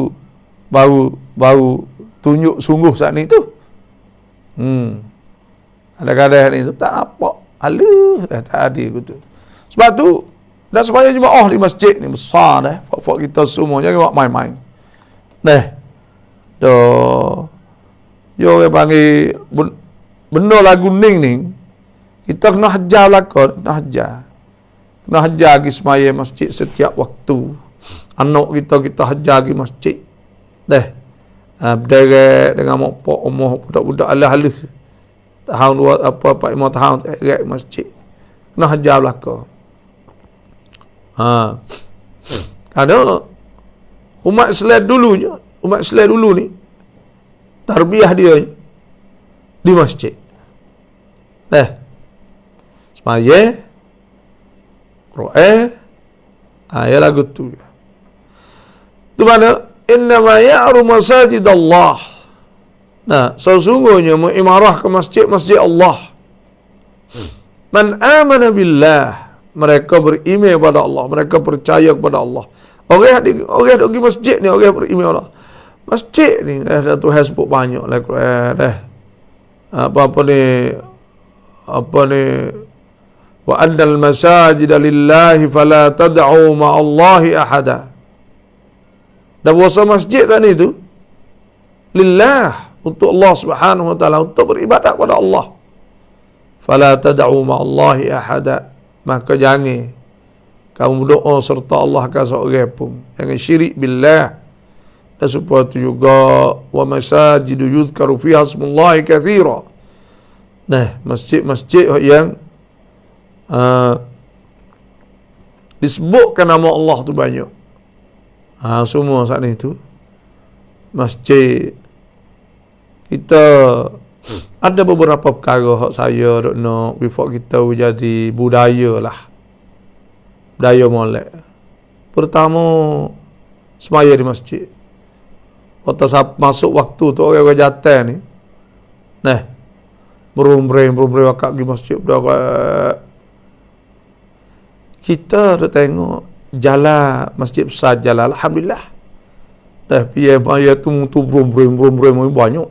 baru tunjuk sungguh saat ni tu. Kadang-kadang ni tu tak nampak. Dah tak ada gitu. Sebab tu dah supaya jemaah di masjid ni besar dah. Fak kita semua jangan buat main-main. Yo orang panggil benda lagu ning. Kita kena hajar belakang, kena hajar pergi semaya masjid setiap waktu. Anak kita hajar pergi masjid. Berderet dengan mokpok umur budak-budak halus. Tahun 4-5 tahun tak masjid. Kena hajar belakang. Ada umat Islam dulu ni tarbiyah dia di masjid. Semaya Quran ayat lagu tu. Tu mana innama ya'ru masajidallah. Sesungguhnya mengimarah ke masjid Allah. Man amana billah, mereka beriman kepada Allah, mereka percaya kepada Allah. Orang pergi masjid ni orang beriman Allah. Masjid ni dah Tuhan sebut banyak lah Quran dah. Apa ni wa annal masajida lillahi fala tad'u ma'allahi ahada. Dan puasa masjid tadi tu lillah, untuk Allah Subhanahu wa taala, untuk beribadat kepada Allah. Fala tad'u ma'allahi ahada, maka jangan kamu berdoa serta Allah ke seorang pun. Jangan syirik billah. Dan supaya itu juga wa masajidu yudhkaru fiha ismullahi katsira. Masjid-masjid yang disebutkan nama Allah tu banyak. Semua saat itu masjid. Kita ada beberapa perkara hak saya nak before kita jadi budaya lah. Budaya molek. Pertama, semaya di masjid. Waktu masuk waktu tu orang jatuh ni. Berumreng wakak di masjid. Kita dah tengok jalan masjid besar jalan, alhamdulillah. Dah piye maya tu berumreng banyak.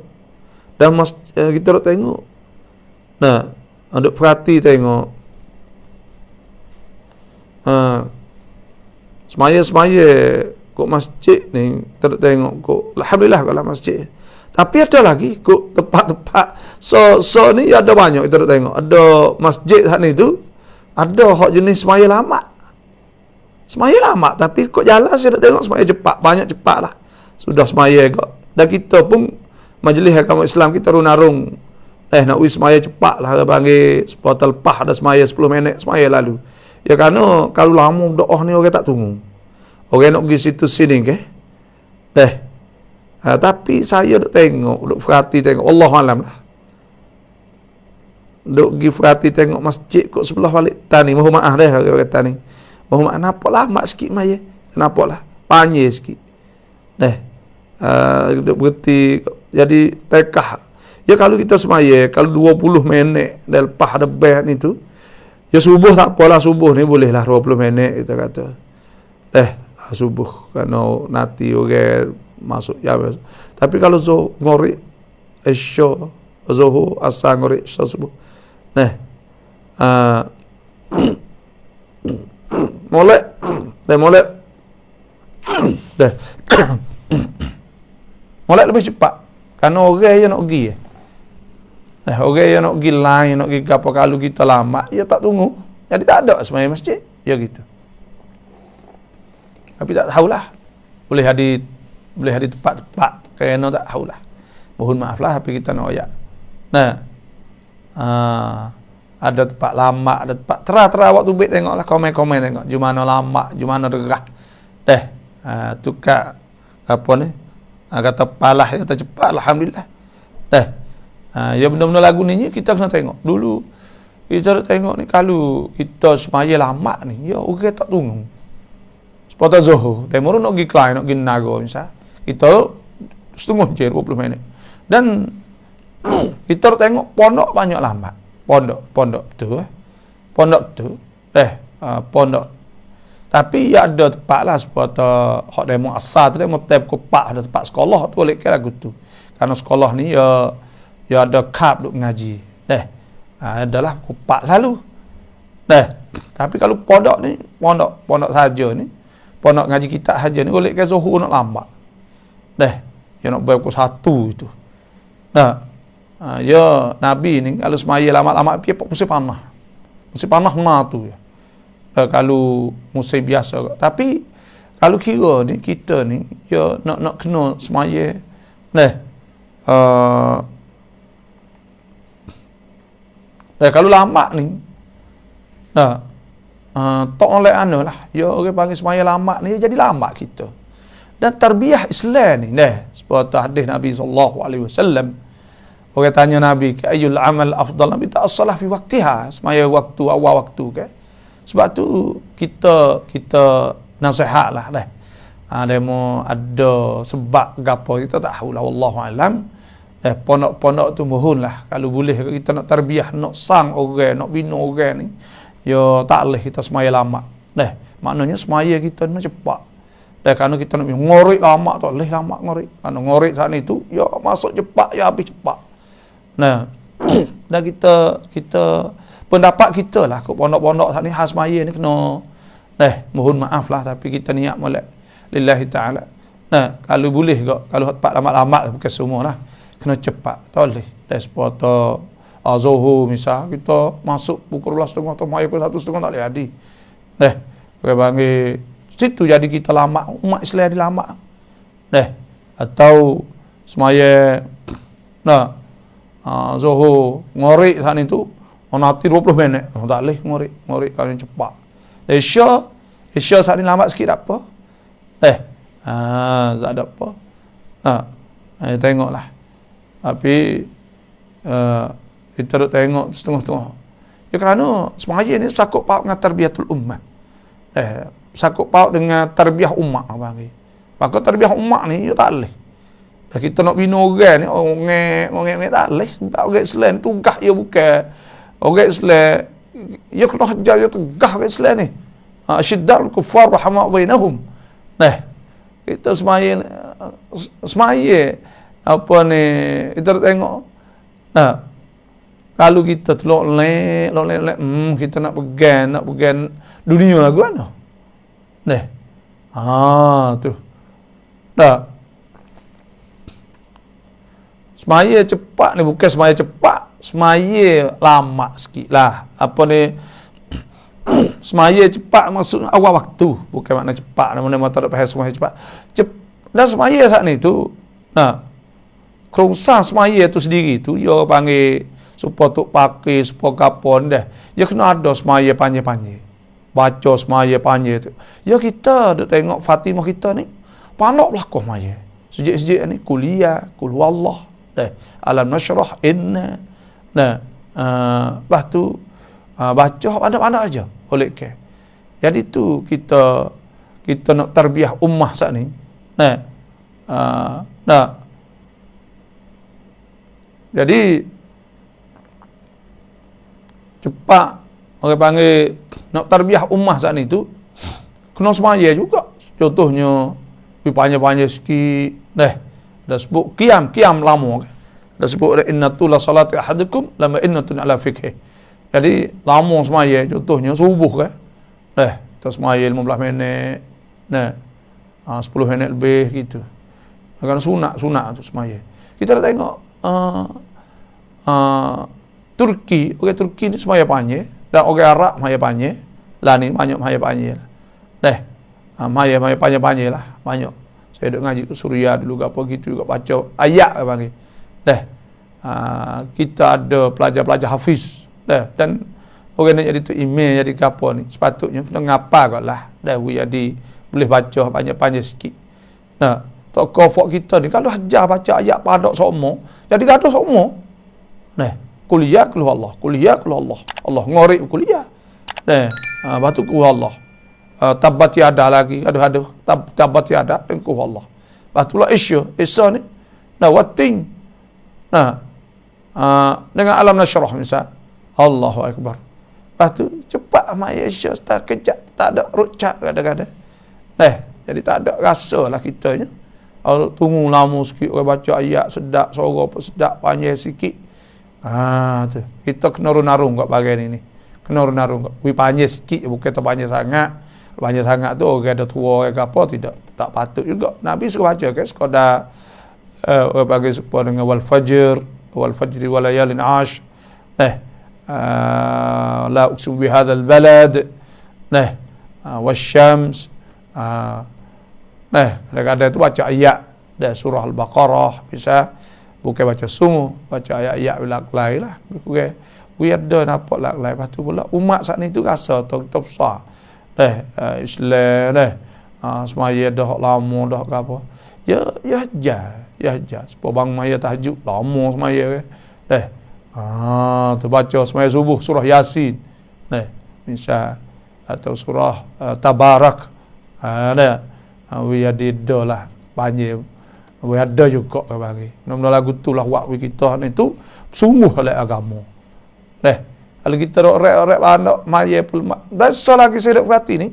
Dan kita dah tengok. Ada perhati tengok. Semaya kok masjid ni kita dah tengok kok alhamdulillah kalau masjid. Tapi ada lagi kok tempat-tempat so ni ada banyak kita dah tengok. Ada masjid saat ni tu ada hak jenis semaya lama. Semaya lama, tapi kok jalan saya nak tengok semaya cepat, banyak cepat lah. Sudah semaya kok. Dan kita pun majlis agama Islam kita runarung. Nak wis semaya cepat lah, panggil supaya lepas ada semaya 10 minit, semaya lalu. Ya kerana kalau lama doa ni orang tak tunggu. Orang nak pergi situ sini ke. Tapi saya duk tengok, duk perhati tengok, Allah alam lah. Duk pergi perhati tengok masjid kot sebelah balik tani. Mohon maaf dah orang kata ni. Mohon maaf, nampak lama sikit maya. Nampak lah, panjang sikit. Duk berhenti. Jadi tekah. Ya kalau kita semaya, kalau 20 minit dah lepas ada bed ni tu, ya subuh tak apalah, subuh ni boleh lah 20 minit kita kata. Subuh kerana nanti orang masuk ya. Tapi kalau ngorek isya, zuhur, asar, ngorek isya, subuh. Molek molek lebih cepat kerana orang yang nak pergi orang yang nak pergi lain, nak pergi apa, kalau kita lama dia tak tunggu, jadi tak ada semaya masjid ya gitu. Tapi tak tahulah, boleh ada tempat-tempat kerana tak tahulah, mohon maaf lah tapi kita nak ayat. Ada tempat lama, ada tempat terah waktu baik, tengoklah komen-komen, tengok jumana lama, jumana derah. Tukar apa ni? Kata palah, kata cepat, alhamdulillah. Ya benda-benda lagu ni kita kena tengok. Dulu kita tengok ni, kalau kita semaya lama ni, ya orang tak tunggu. Seperti Zuhur, demo nak pergi Kelang, nak pergi Naga misal, kita setengah je 20 minit. Dan kita tengok pondok banyak lambat. Pondok tu. Tapi ya ada tempat lah seperti hak demo asal tu, demo tab kopak, ada tempat sekolah tu boleh ke lagu tu. Karena sekolah ni ya ada kap duk ngaji. Adalah kopak lalu. Tapi kalau pondok ni, pondok saja ni, pondok ngaji kita saja ni boleh ke Zuhur nak lambat. Ya nak bayar pukul 1 itu. Ya Nabi ni kalau semaya lama-lama dia musim panas. Musim panas mana tu ya. Kalau musim biasa. Tapi kalau kira ni kita ni ya nak kena semaya kalau lama ni tak oleh lah. Ya orang panggil semaya lama ni jadi lama kita. Dan tarbiyah Islam ni seperti hadis Nabi SAW. Orang tanya Nabi, ayyul amal afdal? Nabi tak as-salah fi waktiha, semaya waktu, awal waktu ke. Sebab tu kita nasihatlah demo ada sebab gapo kita tak tahulah, wallahu alam. Pondok-pondok tu mohonlah kalau boleh kita nak tarbiyah, nak sang orang, nak bina orang ni, ya tak leh kita semaya lama. Maknanya semaya kita nak cepat. Kerana kita nak ngorek lama, tak leh lama ngorek. Kerana ngorek saat itu ya masuk cepat, ya habis cepat. Dan kita pendapat kita lah ke pondok-pondok saat ni khas maya ni kena mohon maaf lah, tapi kita niat molek lillahi ta'ala. Kalau boleh kok, kalau tempat lama-lama bukan semua lah, kena cepat tak boleh. Seperti Zuhur misal kita masuk pukul 12.30 atau maya pukul 1.30 tak boleh hadi. Orang panggil situ jadi kita lama, umat Islam jadi lama. Atau semaya Zuhur ngorek saat itu nanti 20 minit tak boleh ngorek kalau cepat. Isya saat ini lambat sikit tak apa. Tak ada apa. Tengoklah. Tapi kita duk tengok setengah-setengah. Ya kerana semaya ni sakut paut dengan tarbiyatul ummah. Sakut paut dengan tarbiyah umat panggil. Maka tarbiyah umat ni ya tak boleh. Dah kita nak bina orang ni, orang tak boleh. Sebab orang Islam ni tugas dia bukan. Orang Islam, dia kena hajar, dia tegah orang Islam ni. Asyiddal kuffar rahmat bainahum. Kita semaya apa ni, kita tengok. Kalau kita telok lek, kita nak pegang dunia lagu mana? Tu. Semaya cepat ni bukan semaya cepat, semaya lama sikit lah. Apa ni? semaya cepat maksud awal waktu, bukan makna cepat. Nama tak ada faham semaya cepat. Dan semaya saat ni tu, kerongsang semaya tu sendiri tu, dia panggil supaya tu pakai, supaya kapon dah. Dia kena ada semaya panjang-panjang. Baca semaya panjang tu. Ya kita duk tengok Fatimah kita ni, pandok belakang semaya. Sejak-sejak ni kuliah, kul huwallah, dah. Alam nasyrah inna. Lepas tu baca pandai-pandai aja. Oleh ke. Jadi tu kita nak tarbiyah ummah saat ni. Jadi cepat orang panggil nak tarbiyah ummah saat ni tu kena semaya juga. Contohnya panjang-panjang sikit. Dah sebut qiyam lama kan. Dah sebut innatu la salati ahadukum lama innatun ala fikih. Jadi lama semaya, contohnya subuh kan. Kita semaya 15 minit. 10 minit lebih gitu. Kan sunat tu semaya. Kita dah tengok Turki, orang Turki ni semaya panjang, dan orang Arab semaya panjang. Lah ni banyak semaya panjang. Semaya panjang lah, banyak. Saya duk ngaji Suriah dulu apa gitu juga baca ayat panggil. Kita ada pelajar-pelajar hafiz. Dan orang nak jadi tu email jadi apa ni, sepatutnya kena ngapa kotlah. Jadi boleh baca panjang-panjang sikit. Tokoh fok kita ni kalau ajar baca ayat padak sokmo, jadi gaduh sokmo. Kuliah keluar Allah, Allah ngorek kuliah. Batu ku Allah. Tabat tiada lagi, aduh tabat tiada dan ku Allah. Batulah Isya ni. Wating. Dengan alam nasyrah misal. Allahu akbar. Lepas tu cepat maya Isya start kejap, tak ada rucak kadang-kadang. Jadi tak ada rasa lah kita nya. Kalau tunggu lama sikit orang baca ayat sedap, suara apa sedap, panjang sikit. Tu. Kita kena runarung kat bagian ini. Kena runarung kat. Panjang sikit, bukan terpanjang sangat. Panjang sangat tu orang ada tua orang apa tidak. Tak patut juga. Nabi suka baca kan sekadar orang bagi supaya dengan wal fajri wal layalin ash. La uqsimu bi hadzal balad. Wasyams. Kadang-kadang tu baca ayat dari surah Al-Baqarah bisa, bukan baca sungguh, baca ayat-ayat belak-belak lah. Bukan ada nampak belak-belak. Lepas tu pula umat saat ni tu rasa tu kita besar. Islam semaya dah lama dah ke apa. Ya ajar. Sebab bang maya tahajud lama semaya kan. Tu baca semaya subuh surah Yasin. Misal atau surah Tabarak. Ada lah panjang. Ada juga ke bagi. Nama lagu tu lah wak kita ni tu sungguh oleh agama. Kalau kita rek anak maya pun biasa lagi saya dok berhati ni.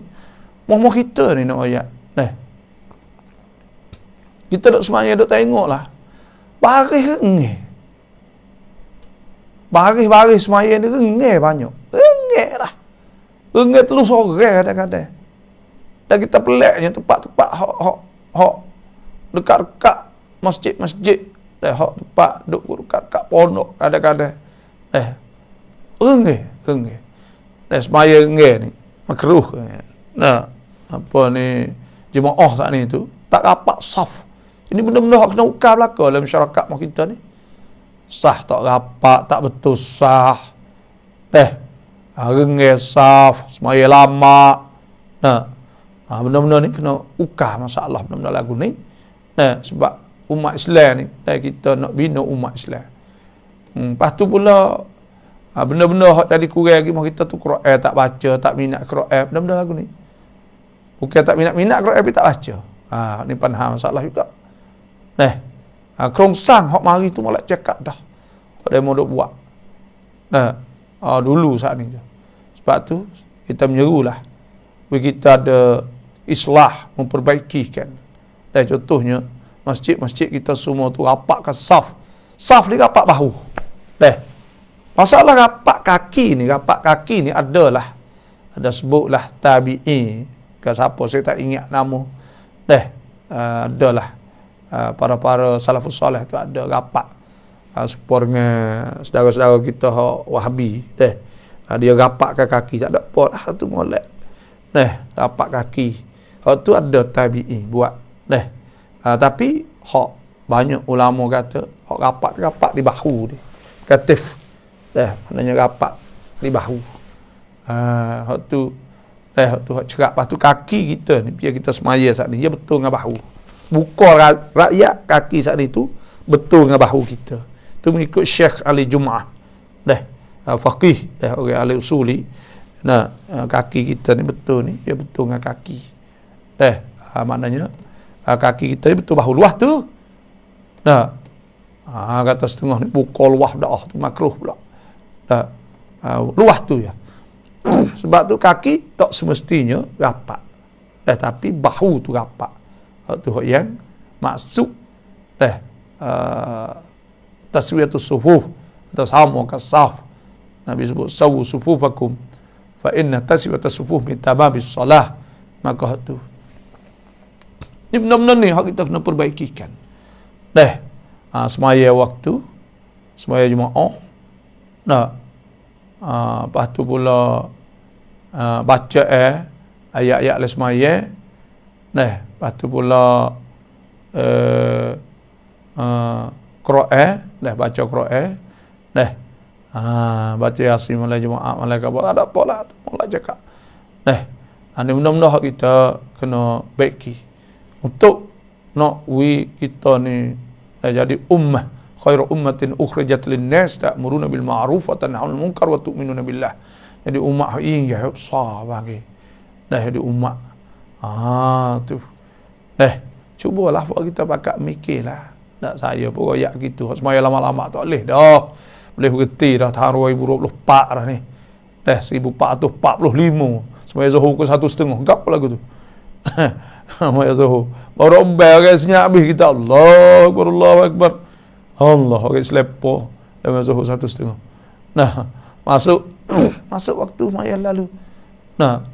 Moh kita ni nak ayat. Kita dok semaya dok tengoklah. Baris semaya ni rengeh banyak. Rengeh lah. Rengeh telur sore kadang-kadang. Dan kita peliknya tempat-tempat hok dekat-dekat masjid-masjid. Hok tempat duk dekat-dekat pondok kadang-kadang. Rengeh. Semaya rengeh ni makruh. Apa ni jemaah saat ni tu tak rapat saf. Ini benda-benda hak kena ukar belaka dalam masyarakat kita ni. Sah tak rapat, tak betul sah. Rengeh saf, semaya lama. Benda-benda ni kena ukar masalah benda-benda lagu ni. Sebab umat Islam ni, kita nak bina umat Islam. Lepas tu pula benda-benda hak jadi kurang lagi kita tu Quran tak baca, tak minat Quran, benda-benda lagu ni. Bukan tak minat Quran tapi tak baca. Ni panham masalah juga. Kerongsang hak mari tu malah cakap dah. Hak demo duk buat. Dulu saat ni tu. Sebab tu kita menyerulah. Kita ada islah, memperbaiki kan. Contohnya masjid-masjid kita semua tu rapatkan saf. Saf ni rapat bahu. Masalah rapat kaki ni adalah ada sebutlah tabi'i ke siapa saya tak ingat nama. Adalah para salafus soleh tu ada rapat supaya dengan saudara-saudara kita Wahabi Dia rapak ke kaki, tak ada apa lah tu molek. Rapak kaki. Hak tu ada tabi'i buat. Tapi hak banyak ulama kata hak rapak di bahu dia. Katif. Maknanya rapak di bahu. Hak tu hak cerak. Lepas tu kaki kita ni, biar kita semaya saat ni, dia betul dengan bahu. Buka rakyat kaki saat ni tu betul dengan bahu kita. Tu mengikut Syekh Ali Jum'ah. Faqih, orang ahli usuli. Kaki kita ni betul ni, dia betul dengan kaki. Maknanya kaki kita ni betul bahu luah tu. Kata setengah ni buka luah dah, tu makruh pula. Luah tu ya. Sebab tu kaki tak semestinya rapat. Tapi bahu tu rapat. Tu yang maksud taswiyatus sufuf atau sama kasaf. Nabi sebut sawu sufufakum fa inna taswiyatus sufuf min tamabis salah. Maka tu ni benar-benar ni hak kita kena perbaikikan. Semaya waktu, semaya jemaah. Lepas tu pula baca ayat-ayat semaya. Lepas tu pula Quran, baca Quran. Baca Yasin mulai jemaah, mulai khabar, tak ada apa lah, mulai cakap. Ini benar-benar kita kena baiki untuk nak kita ni jadi ummah khairu ummatin ukhrijat lin-nas ta'muruna bil ma'ruf wa tanhauna 'anil munkar wa tu'minuna billah. Jadi ummah ini ya besar bagi. Jadi ummah. Tu. Cubalah buat kita pakat mikirlah. Tak saya pun royak gitu. Semaya lama-lama tak boleh dah. Boleh berhenti dah tahun 2024 dah ni. 1445. Semaya Zuhur ke 1.30. Gap lagu tu. Semaya Zuhur. Baru obel kan senyap habis kita. Allahu Akbar, Allahu Akbar. Allah, orang selepo. Semaya Zuhur 1.30. Masuk waktu semaya lalu.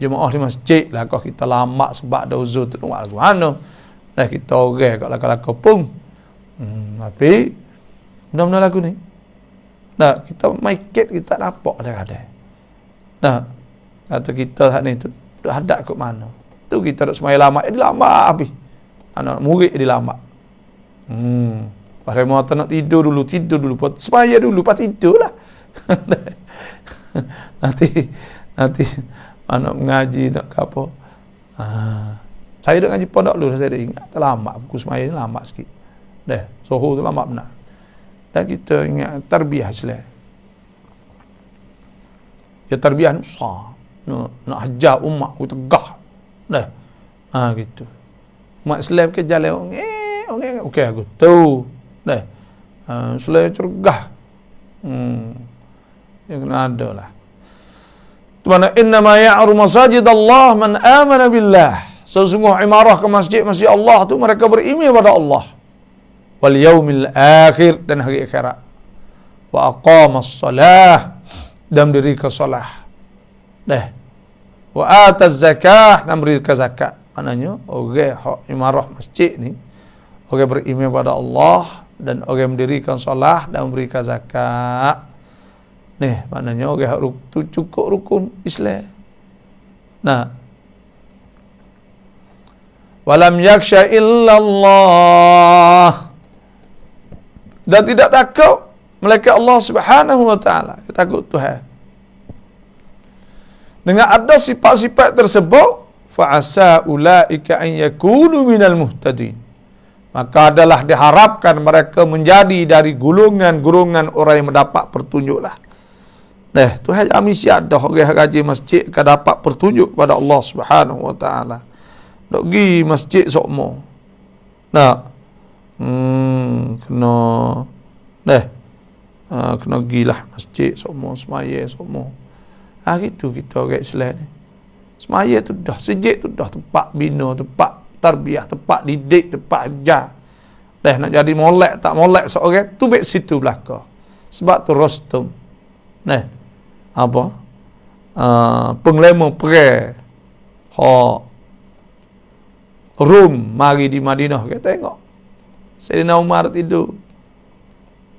Jemaah di masjid lah kau kita lama sebab ada uzur tu buat lagu mana. Kita orang kat lakar-lakar pun. Tapi benar-benar lagu ni. Kita make it kita dapat kadang-kadang. Kata kita saat ni tu hadap ke mana. Tu kita duk semaya lama, dia lama habis. Anak murid dia lama. Pada mata nak tidur dulu. Semaya dulu, lepas tidurlah. Nanti anak mengaji nak ke apa. Saya dah ngaji pondok dulu, saya dah ingat terlambat, buku semaya ni lambat sikit. Zuhur tu lambat benar. Dan kita ingat tarbiyah Islam. Ya tarbiyah ni besar. Nak hajar umat ku tegah. Gitu. Umat Islam ke jalan orang okey aku tahu. Islam cergah. Yang kena ada lah. Di mana innama ya'ru masajid Allah man amana billah. Sesungguh imarah ke masjid-masjid Allah tu mereka beriman kepada Allah wal yaumil akhir dan hari akhirat. Wa aqamas salah dan mendirikan solah. Wa ataz zakah dan memberikan zakat. Maknanya orang hak imarah masjid ni orang beriman kepada Allah dan orang mendirikan solah dan memberikan zakat. Maknanya orang hak tu cukup rukun Islam. Walam yaksha illallah. Dan tidak takut melainkan Allah Subhanahu wa taala. Takut Tuhan. Dengan ada sifat-sifat tersebut, fa asa ulaika an yakunu minal muhtadin. Maka adalah diharapkan mereka menjadi dari golongan-golongan orang yang mendapat petunjuk lah. Tuhan jamin siap dah orang haji masjid akan dapat petunjuk pada Allah Subhanahu wa taala. Dok gi masjid sokmo. Kena gilah masjid sokmo, semaya sokmo. Gitu kita orang Islam ni. Semaya tu dah, sejid tu dah tempat bina, tempat tarbiyah, tempat didik, tempat ajar. Nak jadi molek tak molek seorang tu baik situ belaka. Sebab tu Rostum. Penglima perang Rum mari di Madinah, kita tengok Sayyidina Umar tidur.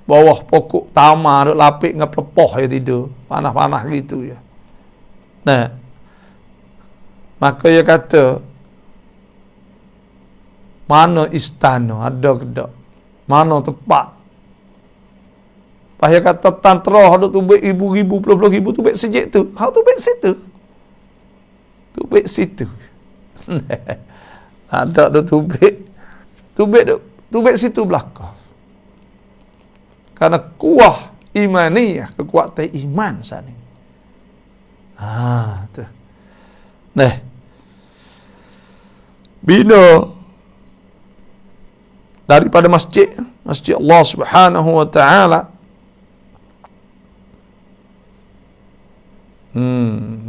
bawah pokok tamar duk lapik dengan pepoh ya tidur. Panas-panas gitu ya. Nah, maka dia kata, mana istana ada ke tak? Mana tempat? Dia kata tantra duk tubik ribu-ribu, puluh-puluh ribu tubik sejik tu. Hak tubik situ. Tubik situ. Ada duk tubik situ belakang. Karena kuah imaniyah, kekuatan iman saat ini. Tu. Nah, bina daripada masjid Allah Subhanahu wa taala.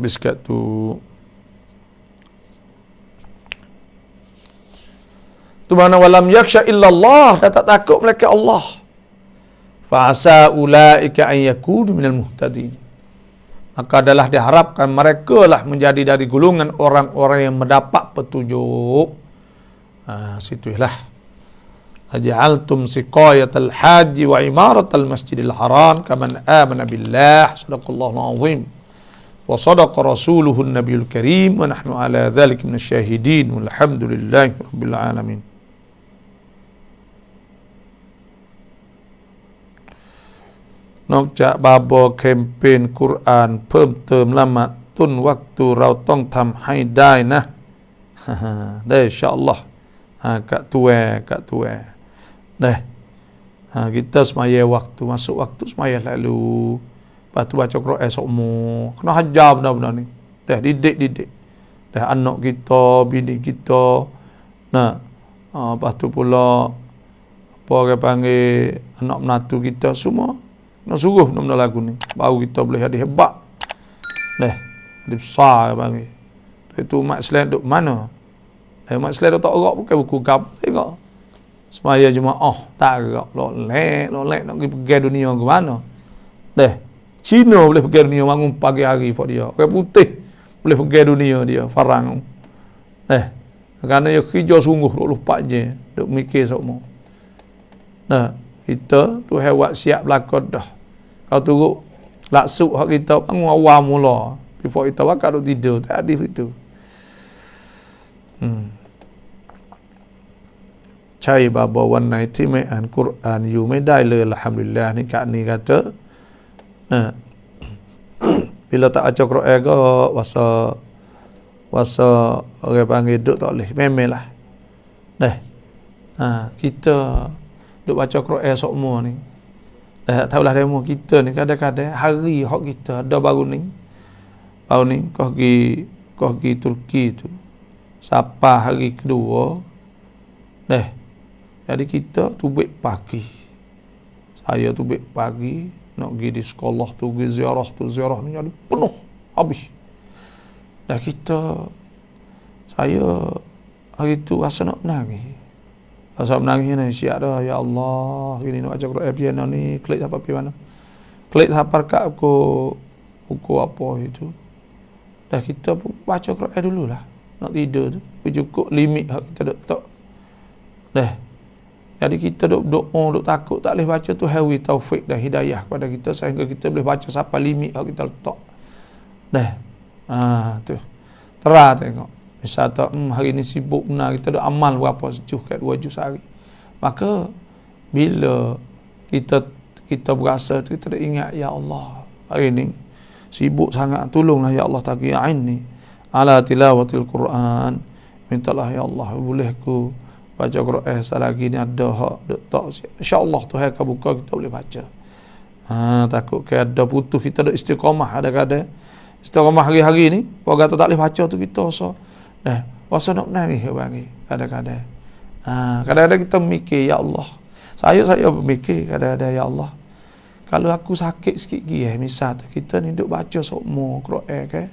Biskat tu. Tu mana walam yakhsha illa Allah, tak takut malaikat Allah. Fa asa ulaika an yakunu minal muhtadin. Maka adalah diharapkan mereka lah menjadi dari golongan orang-orang yang mendapat petunjuk. Situlah. Aja'altum siqayatal haji wa imaratal masjidil haram kaman amana billah. Sadaqallahu azim. Wa sadaqa rasuluhun nabiyul karim. Wa nahnu ala dhalik minasyahidin. Walhamdulillahi rabbil alamin.นอกจากบาบอแคมเปญกุรอานเพิ่มเติมละหมาดต้นวักตุเราต้องทำให้ได้นะ ได้อินsyาอัลลอฮ์Kak tuai dah kita semaya waktu, masuk waktu semaya lalu, lepas tu baca Quran sokmo, kena hajar benda-benda ni, dah didik dah anak kita, bini kita, nah lepas tu pula apa orang panggil anak menantu kita semua nak suruh benda-benda lagu ni, baru kita boleh jadi hebat. Dah, jadi besar panggil. Itu umat Islam duk mana? Umat Islam tak gerak bukan buku gap tengok. Semaya jemaah tak gerak, lolek nak pergi dunia ke mana? Dah, Cina boleh pergi dunia bangun pagi hari buat dia. Orang putih boleh pergi dunia dia, farang. Kerana dia kerja sungguh 24 jam, duk mikir semua. Nah, kita tu hewat siap belakang dah. Kau turut laksuk hak kita bangun awal mula. Before kita bakal duk tidur, tak ada itu. Cai baba วันไหนที่ไม่อ่านกุรอานอยู่ไม่ได้เลยอัลฮัมดุลิลลาห์นี่กะนี่kata bila tak baca Quran ke wasa orang panggil duk tak boleh memelah. Kita duk baca Quran semua ni. Tahulah demo kita ni kadang-kadang hari hak kita ada baru ni kau pergi Turki tu. Sampai hari kedua. Jadi kita tubik pagi. Saya tubik pagi nak pergi di sekolah tu, pergi ziarah ni jadi penuh habis. Dan saya hari tu rasa nak menangis. Rasa menangis ni siap dah, ya Allah, gini nak baca Quran piano ni, klik sampai pi mana? Klik sampai kat buku apa itu. Dan kita pun baca Quran dululah. Nak tidur tu, cukup limit hak kita duk tak. Jadi kita duk takut tak boleh baca tu, hawi taufik dan hidayah kepada kita sehingga kita boleh baca sampai limit hak kita letak. Tu. Terah tengok. Misal tak hari ni sibuk benar, kita duk amal berapa sejuh kat 2 juz sehari. Maka bila kita berasa tu, kita duk ingat, ya Allah, hari ni sibuk sangat, tolonglah ya Allah taqi'ain ni ala tilawatil Quran. Mintalah ya Allah, boleh ku baca Quran selagi ni ada hak duk tak. InsyaAllah Tuhan akan buka, kita boleh baca. Takut ke ada putus, kita duk istiqamah kadang-kadang. Istiqamah hari-hari ni, kalau kata tak boleh baca tu kita rasa nak menangis bagi kadang-kadang. Kadang-kadang kita mikir, ya Allah. Saya bermikir kadang-kadang, ya Allah, kalau aku sakit sikit lagi misal kita ni duk baca semua Quran kan.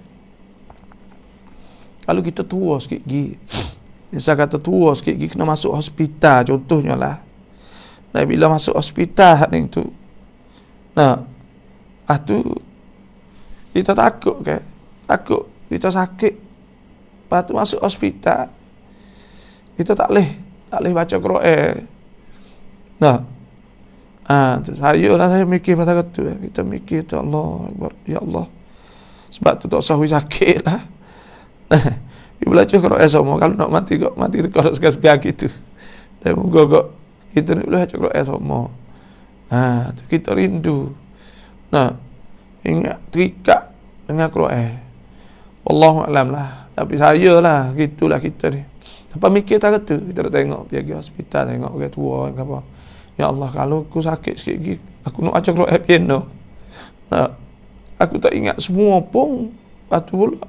Kalau kita tua sikit lagi, misal kata tua sikit lagi kena masuk hospital contohnya lah. Dan bila masuk hospital ni tu, tu kita takut kan? Takut kita sakit. Lepas tu masuk hospital, kita tak boleh baca Quran. Tu saya mikir pasal tu. Kita mikir tu Allah Akbar, ya Allah. Sebab tu tak usah sakit lah. Dia belajar Quran semua. Kalau nak mati kok mati kalau segar-segar gitu. Dan moga kok kita nak belajar Quran semua. Tu kita rindu. Ingat terikat dengan Quran. Wallahu a'lam lah. Tapi saya lah gitulah kita ni. Apa mikir tak kata kita nak tengok pergi hospital tengok orang tua ke apa. Ya Allah, kalau aku sakit sikit lagi aku nak baca Quran piano. Aku tak ingat semua pun patu pula.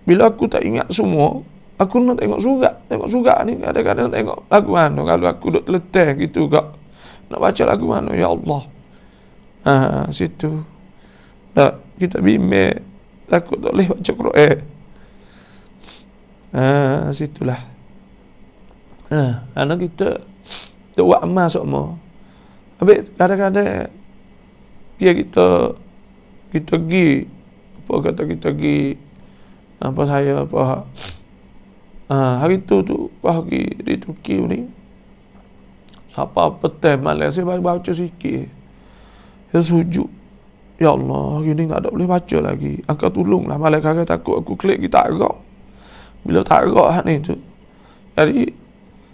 Bila aku tak ingat semua, aku nak tengok surat ni kadang-kadang tengok lagu mana. Kalau aku duk letih gitu kak, nak baca lagu mana, ya Allah. Situ kita bimbing takut tak boleh baca Quran. Situlah. Anak kita buat amal semua. Habis kadang-kadang kita pergi apa saya apa hari tu pergi di Turki ni. Siapa petang malam saya baca sikit. Saya sujud. Ya Allah, hari ni tak ada boleh baca lagi. Angkat tolonglah, malam kakak takut aku klik kita agak. Bila tak agak ni tu. Jadi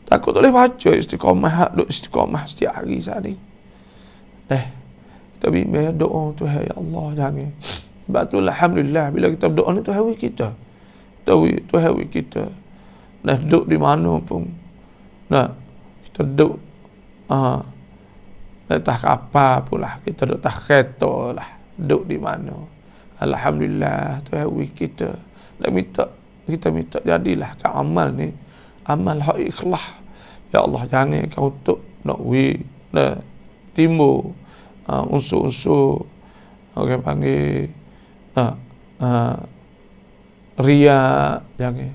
takut tak boleh baca istiqamah, duk istiqamah setiap hari saat ni. Kita bimbing doa tu, ya Allah jangan. Sebab tu alhamdulillah bila kita berdoa ni Tuhan kita. Tuhan kita. Duduk di mana pun. Kita duduk atas kapal pula, kita duduk atas kereta lah, duduk di mana. Alhamdulillah Tuhan kita. Dan kita minta jadilah ke amal ni amal hak ikhlas. Ya Allah, jangan kau untuk nak timbul unsur-unsur orang panggil riak, jangan.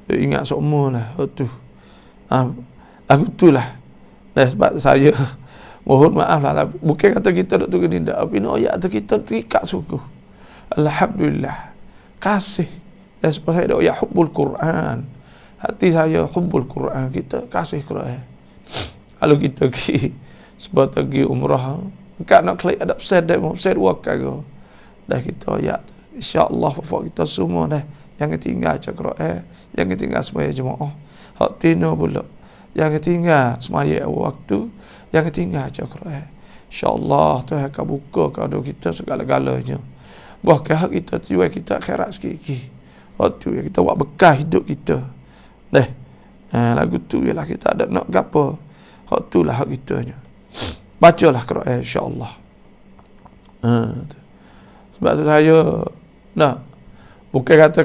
Ingat semua lah tu. Aku tu lah. Sebab saya mohon maaf lah, bukan kata kita duk tu tidak, tapi ayat tu kita terikat sungguh. Alhamdulillah kasih. Dan sebab saya dah hubbul Quran, hati saya hubbul Quran, kita kasih Quran. Kalau kita pergi sebab pergi umrah kan nak klik adab sedek wakil dah kita ayat, insya-Allah bapak kita semua dah jangan tinggal baca Quran, jangan tinggal sembahyang jemaah hak tino pula, jangan tinggal sembahyang waktu, jangan tinggal baca Quran. Insya-Allah Tuhan akan buka kado kita segala-galanya. Bahkan hak kita tujuan kita akhirat sikit-sikit. Waktu yang kita buat bekas hidup kita. Lagu tu ialah kita ada nak gapo. Hak tu lah hak kitanya. Bacalah Quran insya-Allah. Sebab tu saya bukan kata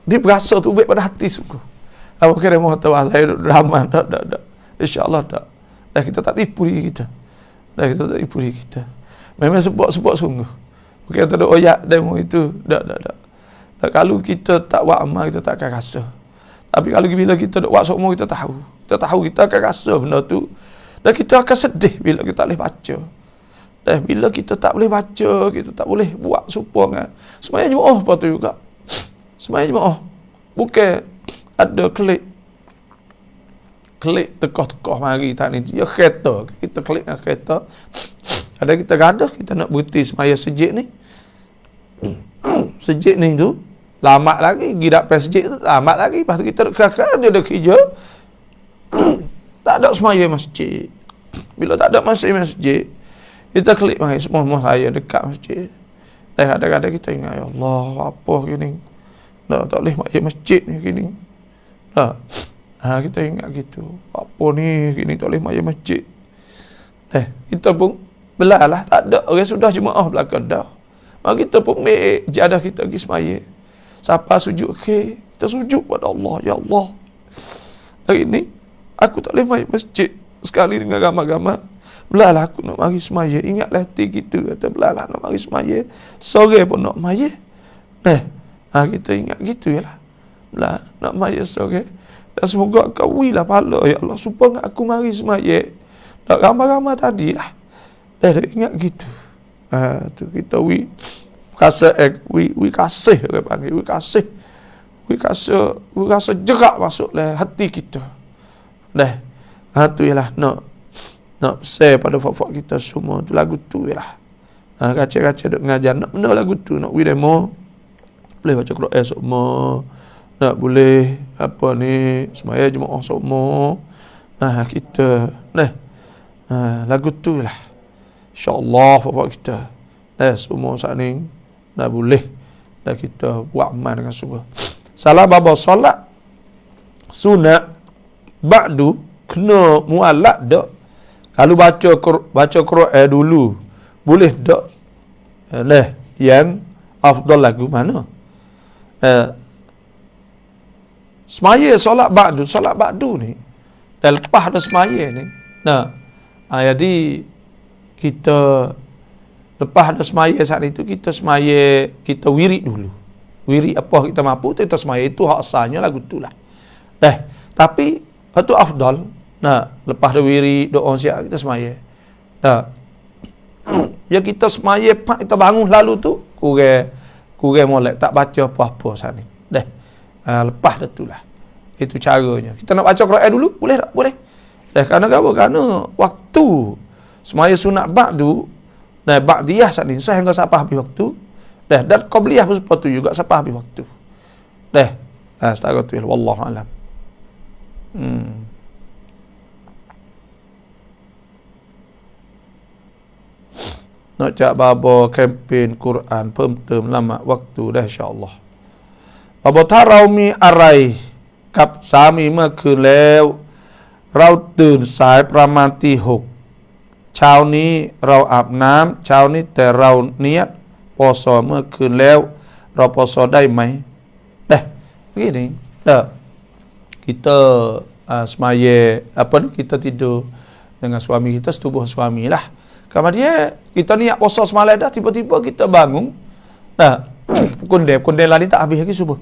dia berasa tu baik pada hati sungguh. Apa kira mau tahu saya drama tak. Insya-Allah tak. Dah kita tak tipu diri kita. Memang sebab sungguh. Bukan kata ada oyak demo itu. Tak. Kalau kita tak buat amal, kita tak akan rasa. Tapi kalau bila kita buat semua, kita tahu. Kita akan rasa benda tu. Dan kita akan sedih bila kita tak boleh baca. Dan bila kita tak boleh baca, kita tak boleh buat supaya semuanya jemaah apa tu juga. Semuanya jemaah. Bukan ada klik tekoh-tekoh mari tak ni. Ya kereta. Kita klik dengan kereta. Ada kita gaduh, kita nak berhenti semaya sejik ni. Sejik ni tu lambat lagi, gidak pasjid tu lambat lagi. Lepas tu kita kakak dia ada kerja. Tak ada semaya masjid. Bila tak ada masjid, kita klik mari semua saya dekat masjid. Dan kadang-kadang kita ingat, ya Allah, apa gini? Tak boleh masjid ni gini. Kita ingat gitu. Apa ni gini tak boleh masjid. Kita pun belalah, tak ada orang sudah jemaah belakang dah. Maka kita pun jadah kita pergi semaya. Siapa sujud kita sujud pada Allah. Ya Allah, hari ni aku tak boleh mari masjid sekali dengan ramai-ramai. Belalah aku nak mari semaya. Ingatlah hati kita kata belalah nak mari semaya. Sore pun nak mari. Kita ingat gitu yalah. Belah nak mari sore. Dan semoga kau wilah pahala ya Allah supaya aku mari semaya. Tak ramai-ramai tadilah. Dah ingat gitu. Tu kita kasih orang panggil we kasih jerak masuk dalam hati kita. Tu ialah nak share pada fak-fak kita semua tu lagu tu ialah. Kacau-kacau duk ngajar nak benda lagu tu, nak pergi demo boleh baca Quran semua, nak boleh apa ni semaya jemaah semua. Kita lagu tu lah insya-Allah fak kita semua saat ni dah boleh dah kita buat amal dengan sungguh. Salah baba solat sunat ba'du kena muallaq dak. Kalau baca Quran dulu boleh dak. Yang afdal lagu mana? Semaya solat ba'du ni dah lepas dah semaya ni. Jadi kita lepas dah semaya saat itu kita semaya, kita wirid dulu. Wirid apa kita mampu kita semaya, itu hak asalnya lagu tu lah. Tapi itu afdal. Lepas dah wirid doa siap kita semaya. Ya kita semaya pak kita bangun lalu tu kurang molek tak baca apa-apa saat ni. Lepas dah tu lah. Itu caranya. Kita nak baca Quran dulu boleh tak? Boleh. Kerana apa? Kerana waktu semaya sunat ba'du ba'diyah saat ni sehingga sampai habis waktu. Dan qabliyah pun seperti tu juga sampai habis waktu. Setara tu wallahu alam. Nak cak babo kempen Quran pemtem lama waktu dah insya-Allah. Babo tarau mi arai kap sami เมื่อคืนแล้วเราตื่นสายประมาณตี 6เช้านี้เราอาบน้ำเช้านี้แต่เราเนียดปอสอเมื่อคืนแล้วเราปอสอได้ไหมbegini kita semaya kita tidur dengan suami kita setubuh suami lah. Kemudian kita niat puasa semalam dah, tiba-tiba kita bangun. Kondem lain tak habis lagi subuh.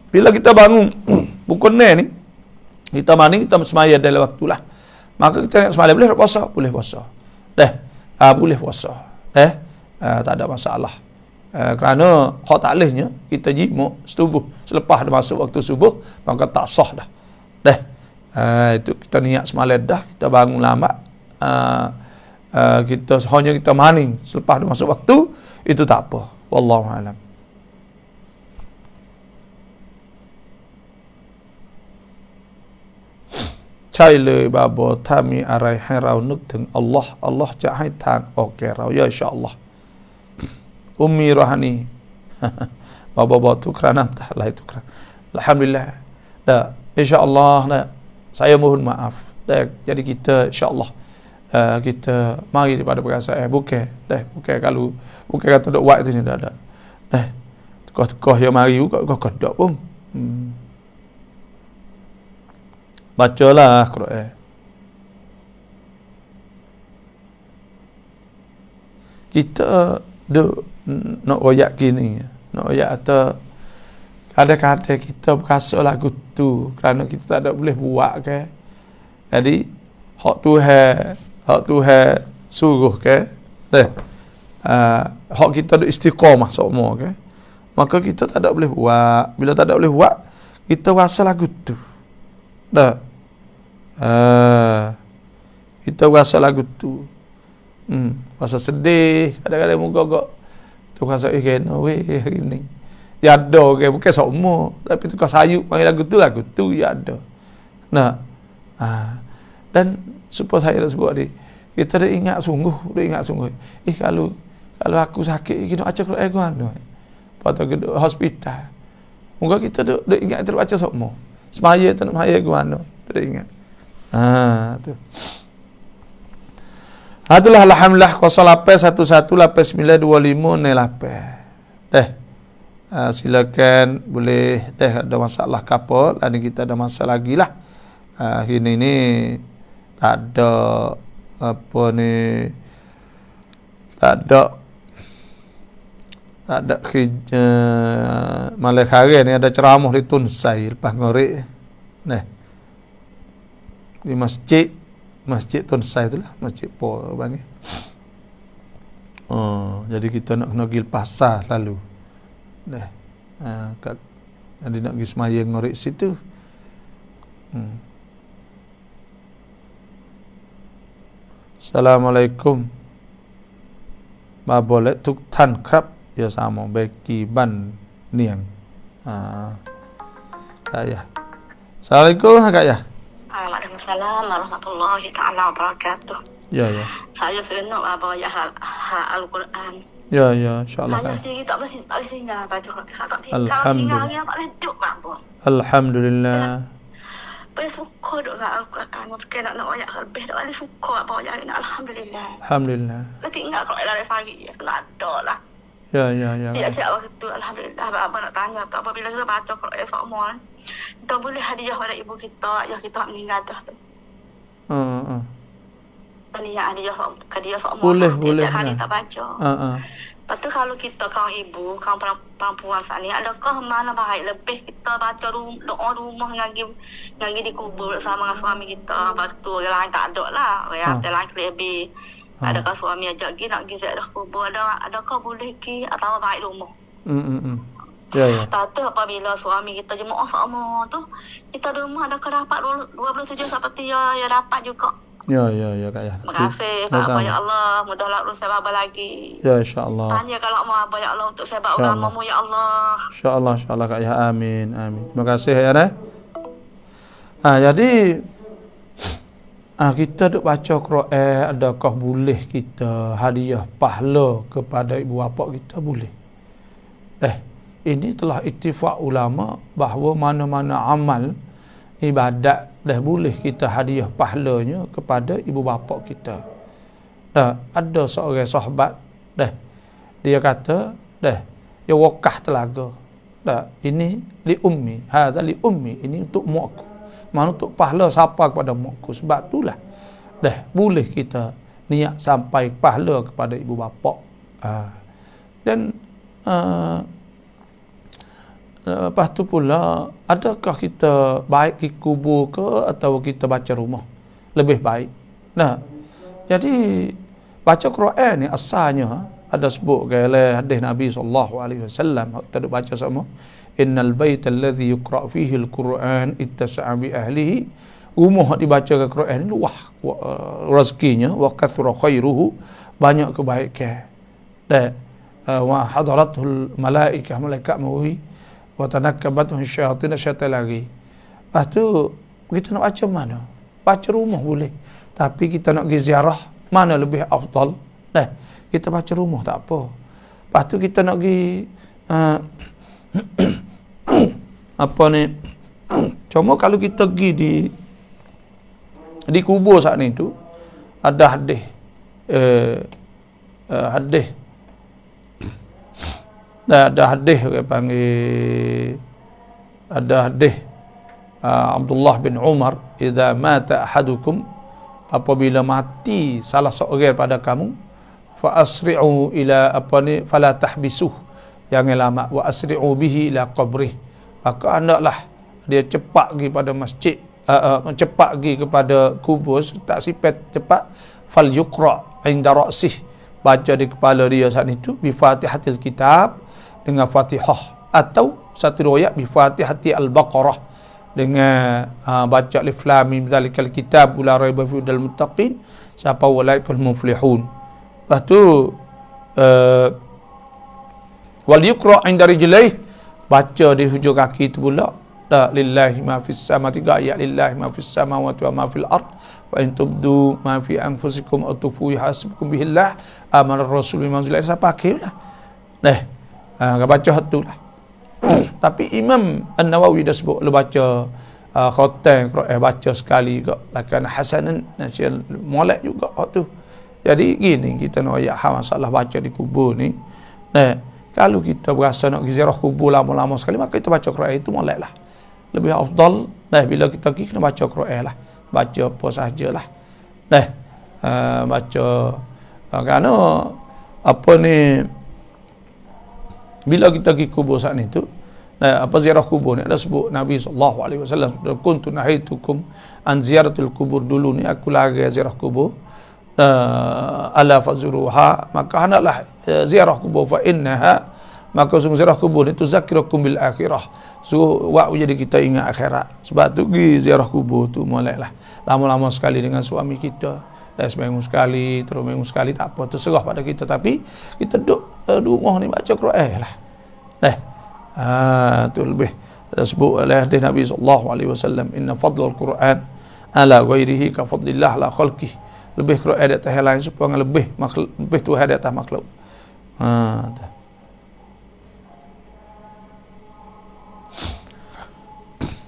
Bila kita bangun pukul ni kita mandi, kita semaya dalam waktu lah. Maka kita niat semalam boleh puasa? Boleh puasa. Boleh puasa. Tak ada masalah. Kerana hak taklihnya kita jimuk setubuh selepas dah masuk waktu subuh, maka tak sah dah. Itu kita niat semalam dah, kita bangun lambat, kita hanya kita mandi selepas dah masuk waktu, itu tak apa. Wallahu alam. Cai le babo ถ้ามีอะไรให้เรานึกถึงอัลลอฮ์อัลลอฮ์จะให้ทางออกแก่เราya insyaallah. Ummi Rohani babo tu kerana entahlah itu kerana alhamdulillah insyaallah saya mohon maaf. Jadi kita insyaAllah kita mari daripada perasaan bukan kalau bukan kata dok buat tu ni dah Tekah yang mari juga kau dok pun bacalah Quran. Kita duk nak royak gini, nak royak atau kadang-kadang kita berasa lagu tu kerana kita tak ada boleh buat ke. Jadi hak Tuhan suruh ke. Hak kita ada istiqamah semua ke. Maka kita tak ada boleh buat. Bila tak ada boleh buat, kita rasa lagu tu. Kita rasa lagu tu. Rasa sedih, kadang-kadang muka agak tu rasa kena hari ni. Ya ada ke bukan semua, tapi tu kau sayup panggil lagu tu ya ada. Dan supaya saya dah sebut tadi, kita dah ingat sungguh. Kalau aku sakit kita baca Quran aku anu. Patut ke hospital. Moga kita dah ingat terbaca semua. Semaya tu nak semaya aku anu, tak ingat. Tu. Itulah alhamdulillah 0811892508. Silakan boleh ada masalah kapal, dan kita ada masalah lagi lah. Hari ni tak ada apa ni, tak ada kerja malam hari ni ada ceramah di Tunsai lepas ngorek di masjid Tunsai itulah, masjid Po panggil. Jadi kita nak kena pergi pasar lalu. Jadi nak pergi semaya ngorek situ. Assalamualaikum มาบอกและทุกท่านครับอย่าสามองเบกีบันเนียงya Assalamualaikum Kak ya. Waalaikumsalam warahmatullahi taala wabarakatuh. Ya. Saya seronok baca Al-Quran. Ya, insya-Allah. Saya sendiri tak boleh singgah baca. Tak tinggal tak boleh duduk apa. Alhamdulillah. Boleh suka duduk kat Al-Quran. Mungkin nak ayat lebih tak boleh suka baca ayat ni. Alhamdulillah. Alhamdulillah. Dah tinggal kalau dari pagi ya kena ada lah. Ya. Dia ajak waktu alhamdulillah abang nak tanya tak apabila kita baca Quran semua kita boleh hadiah pada ibu kita yang kita meninggal dah tu. Hadiah semua. Boleh. Tiap kali tak baca. Lepas tu kalau kita kaum ibu, kaum perempuan saat ni, adakah mana baik lebih kita baca doa rumah ngaji di kubur bersama dengan suami kita. Lepas tu orang lain tak ada lah. Orang lain lebih. Adakah suami ajak pergi nak pergi ziarah kubur, adakah boleh pergi atau baik rumah? Ya. Lepas tu apabila suami kita jemaah sama tu, kita di rumah adakah dapat 27 seperti ya dapat juga. Ya Kak ya. Terima kasih Pak ya Allah, mudahlah urus saya abang lagi. Ya insya-Allah. Tanya kalau mau abang ya Allah untuk saya agamamu ya Allah. Insya-Allah Kak ya. Amin. Terima kasih ya. Jadi kita duk baca Quran, adakah boleh kita hadiah pahala kepada ibu bapa kita? Boleh. Ini telah ittifaq ulama bahawa mana-mana amal ibadat dah boleh kita hadiah pahalanya kepada ibu bapa kita. Ada seorang sahabat dia kata ya wakah telaga. Ini li ummi, hadza li ummi, ini untuk makku. Mana untuk pahala siapa kepada makku. Sebab itulah boleh kita niat sampai pahala kepada ibu bapa. Dan lepas tu pula, adakah kita baik di kubur ke atau kita baca rumah? Lebih baik. Jadi baca Quran ni asalnya ada sebut oleh hadis Nabi SAW. Kita duk baca sama. Innal baita alladhi yuqra' fihi al-Quran ittasa'a bi ahlihi. Rumah dibaca ke Quran ni luah rezekinya, wa kathura khairuhu, banyak kebaikan. Wa hadaratul malaikah, malaikat mari, wa tanakkabathu syaitan lagi. Lepas tu kita nak baca mana? Baca rumah boleh. Tapi kita nak pergi ziarah, mana lebih afdal? Kita baca rumah tak apa. Lepas tu kita nak pergi cuma kalau kita pergi di kubur saat ni tu ada hadis orang panggil, ada hadis Abdullah bin Umar, idza mata ahadukum, apabila mati salah seorang pada kamu, fa asri'u ila fala tahbisuh, jangan lama, wa asri'u bihi ila qabrih, maka hendaklah dia cepat pergi pada masjid, cepat pergi kepada kubur, tak sifat cepat, fal yuqra inda ra'sih, baca di kepala dia saat itu, bi fatihatil kitab, dengan Fatihah, atau satu riwayat bi Fatihati al-Baqarah, dengan baca alif lam mim zalikal kitab la raiba fihi hudal muttaqin, siapa walaikal muflihun. Lepas tu wal yuqra inda rijlaih, baca di hujung kaki itu pula, la lillahi ma fis sama, 3 ayat, lillahi ma fis samawati wa ma fil ard wa in tubdu ma fi anfusikum aw tukhfu yahasibkum bihillah amara rasul bima unzila, siapa pakailah baca tu lah. Tapi Imam An-Nawawi dah sebut lu baca khatam Quran, baca sekali juga lakan hasanan nasyal molek juga tu. Jadi gini, kita nak ayat masalah baca di kubur ni. Kalau kita berasa nak ziarah kubur lama-lama sekali, maka kita baca Quran itu molek lah. Lebih afdal bila kita pergi kena baca Quran lah. Baca apa sahajalah. Baca kerana bila kita pergi kubur saat itu, ziarah kubur ni ada sebut Nabi SAW, kuntu nahaitukum an ziaratul kubur, dulu ni aku larang ziarah kubur, ala fazuruha, maka hendaklah ziarah kubur, fa innaha maka sungguh ziarah kubur itu zakirukum bil akhirah. So wak jadi kita ingat akhirat. Sebab tu pergi ziarah kubur tu mulailah lama-lama sekali dengan suami kita. Dah seminggu sekali, terus minggu sekali tak apa, terserah pada kita, tapi kita duduk di rumah ni baca Quran lah. Tu lebih disebut oleh hadis Nabi SAW, inna fadlal Quran ala ghairihi ka fadlillah ala khalqih. Lebih Quran di atas lain supaya lebih Tuhan di atas makhluk.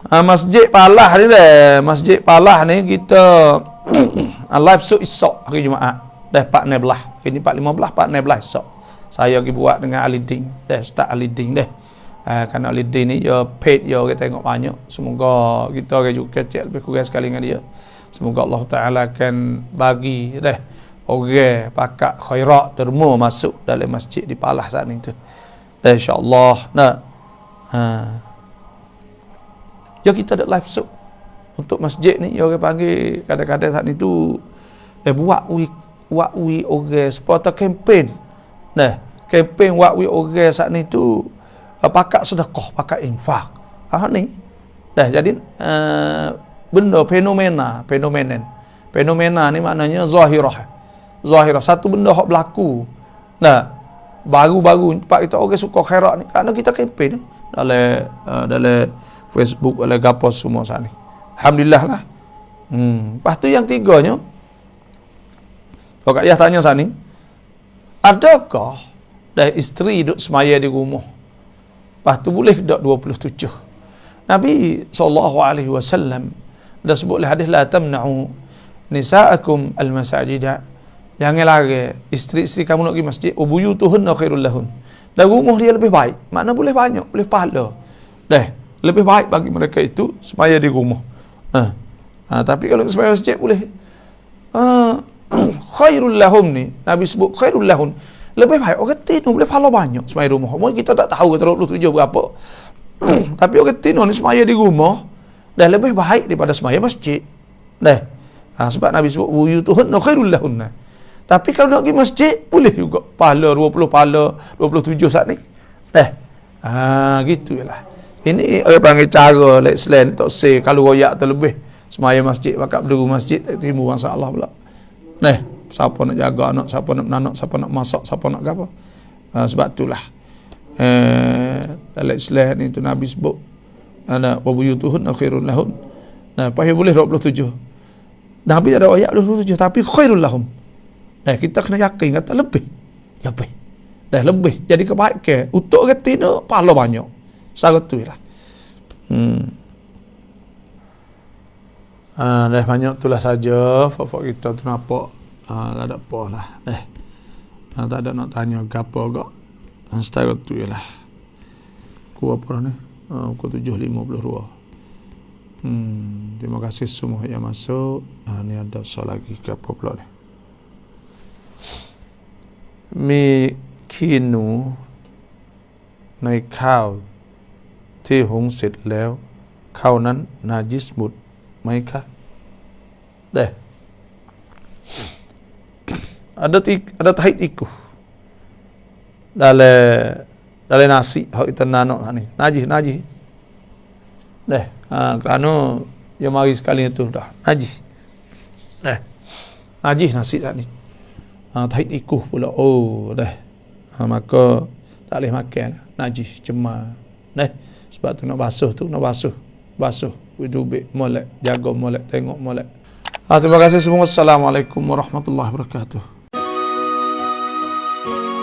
Masjid Palah ni dah. Masjid Palah ni kita live show esok hari Jumaat. Dah 14. Ini 4.15, 14 esok. Saya pergi buat dengan Alidin. Dah start Alidin dah. Kerana Alidin ni dia paid dia orang tengok banyak. Semoga kita orang juga kecil lebih kurang sekali dengan dia. Semoga Allah Ta'ala akan bagi dah orang pakat khairat derma masuk dalam masjid di Palah saat ni tu. Dah insya-Allah. Nah. Ya kita ada live show untuk masjid ni. Ya orang panggil kadang-kadang saat ni tu buat wi orang supporter campaign. Nah, campaign buat wi orang saat ni tu pakat sedekah, pakat infak. Ni. Dah jadi benda fenomena ni maknanya zahirah. Satu benda hak berlaku. Nah, baru-baru pak kita orang suka khairat ni kerana kita campaign dalam Facebook, oleh gapos semua saat ni. Alhamdulillah lah. Lepas tu yang tiganya, kalau Kak Yah tanya saat ni, adakah dah isteri duduk semaya di rumah? Lepas tu boleh duduk 27? Nabi SAW dah sebut hadis, la tamna'u nisa'akum al-masajidah. Jangan lari isteri-isteri kamu nak pergi masjid, ubuyutuhunna khairul lahun. Dan rumah dia lebih baik. Makna boleh banyak, boleh pahala. Dah. Lebih baik bagi mereka itu semaya di rumah. Tapi kalau semaya masjid boleh. Khairul lahum ni, Nabi sebut khairul lahun. Lebih baik orang tino boleh pahala banyak semaya di rumah. Mungkin kita tak tahu 27 berapa. Tapi orang tino ni semaya di rumah dah lebih baik daripada semaya masjid. Dah. Sebab Nabi sebut buyutuhunna khairul lahunna. Tapi kalau nak pergi masjid boleh juga pahala 20 pahala 27 saat ni. Gitulah. Ini orang panggil cara Islam tak say kalau royak terlebih semaya masjid pakat berdiri masjid timbul masalah pula. Siapa nak jaga anak, siapa nak menanak, siapa nak masak, siapa nak apa. Sebab itulah dalam Islam ni tu Nabi sebut ana wa buyutuhun khairul lahun. Payah boleh 27. Nabi tak ada ayat 27 tapi khairul lahum. Kita kena yakin kata lebih. Dah lebih. Jadi kebaikan untuk reti nak pahala banyak. Sangat tu lah. Dah banyak itulah saja fak kita tu nampak. Tak ada apa lah. Tak ada nak tanya apa kok. Setara tu lah. Ku apa ni? Ku 7:52. Terima kasih semua yang masuk. Ni ada soal lagi ke apa pula ni? Mi kinuในข้าวที่หุงเสร็จแล้วข้าวนั้นนาจิสหมดไหมคะada tahid iku dalam nasi hak kita nanok ni najis kerana dia mari sekali itu dah najis nasi tadi tahid iku pula maka tak boleh makan najis cemar sebab tu nak basuh widubik molek jaga molek tengok molek. Terima kasih semua. Assalamualaikum warahmatullahi wabarakatuh.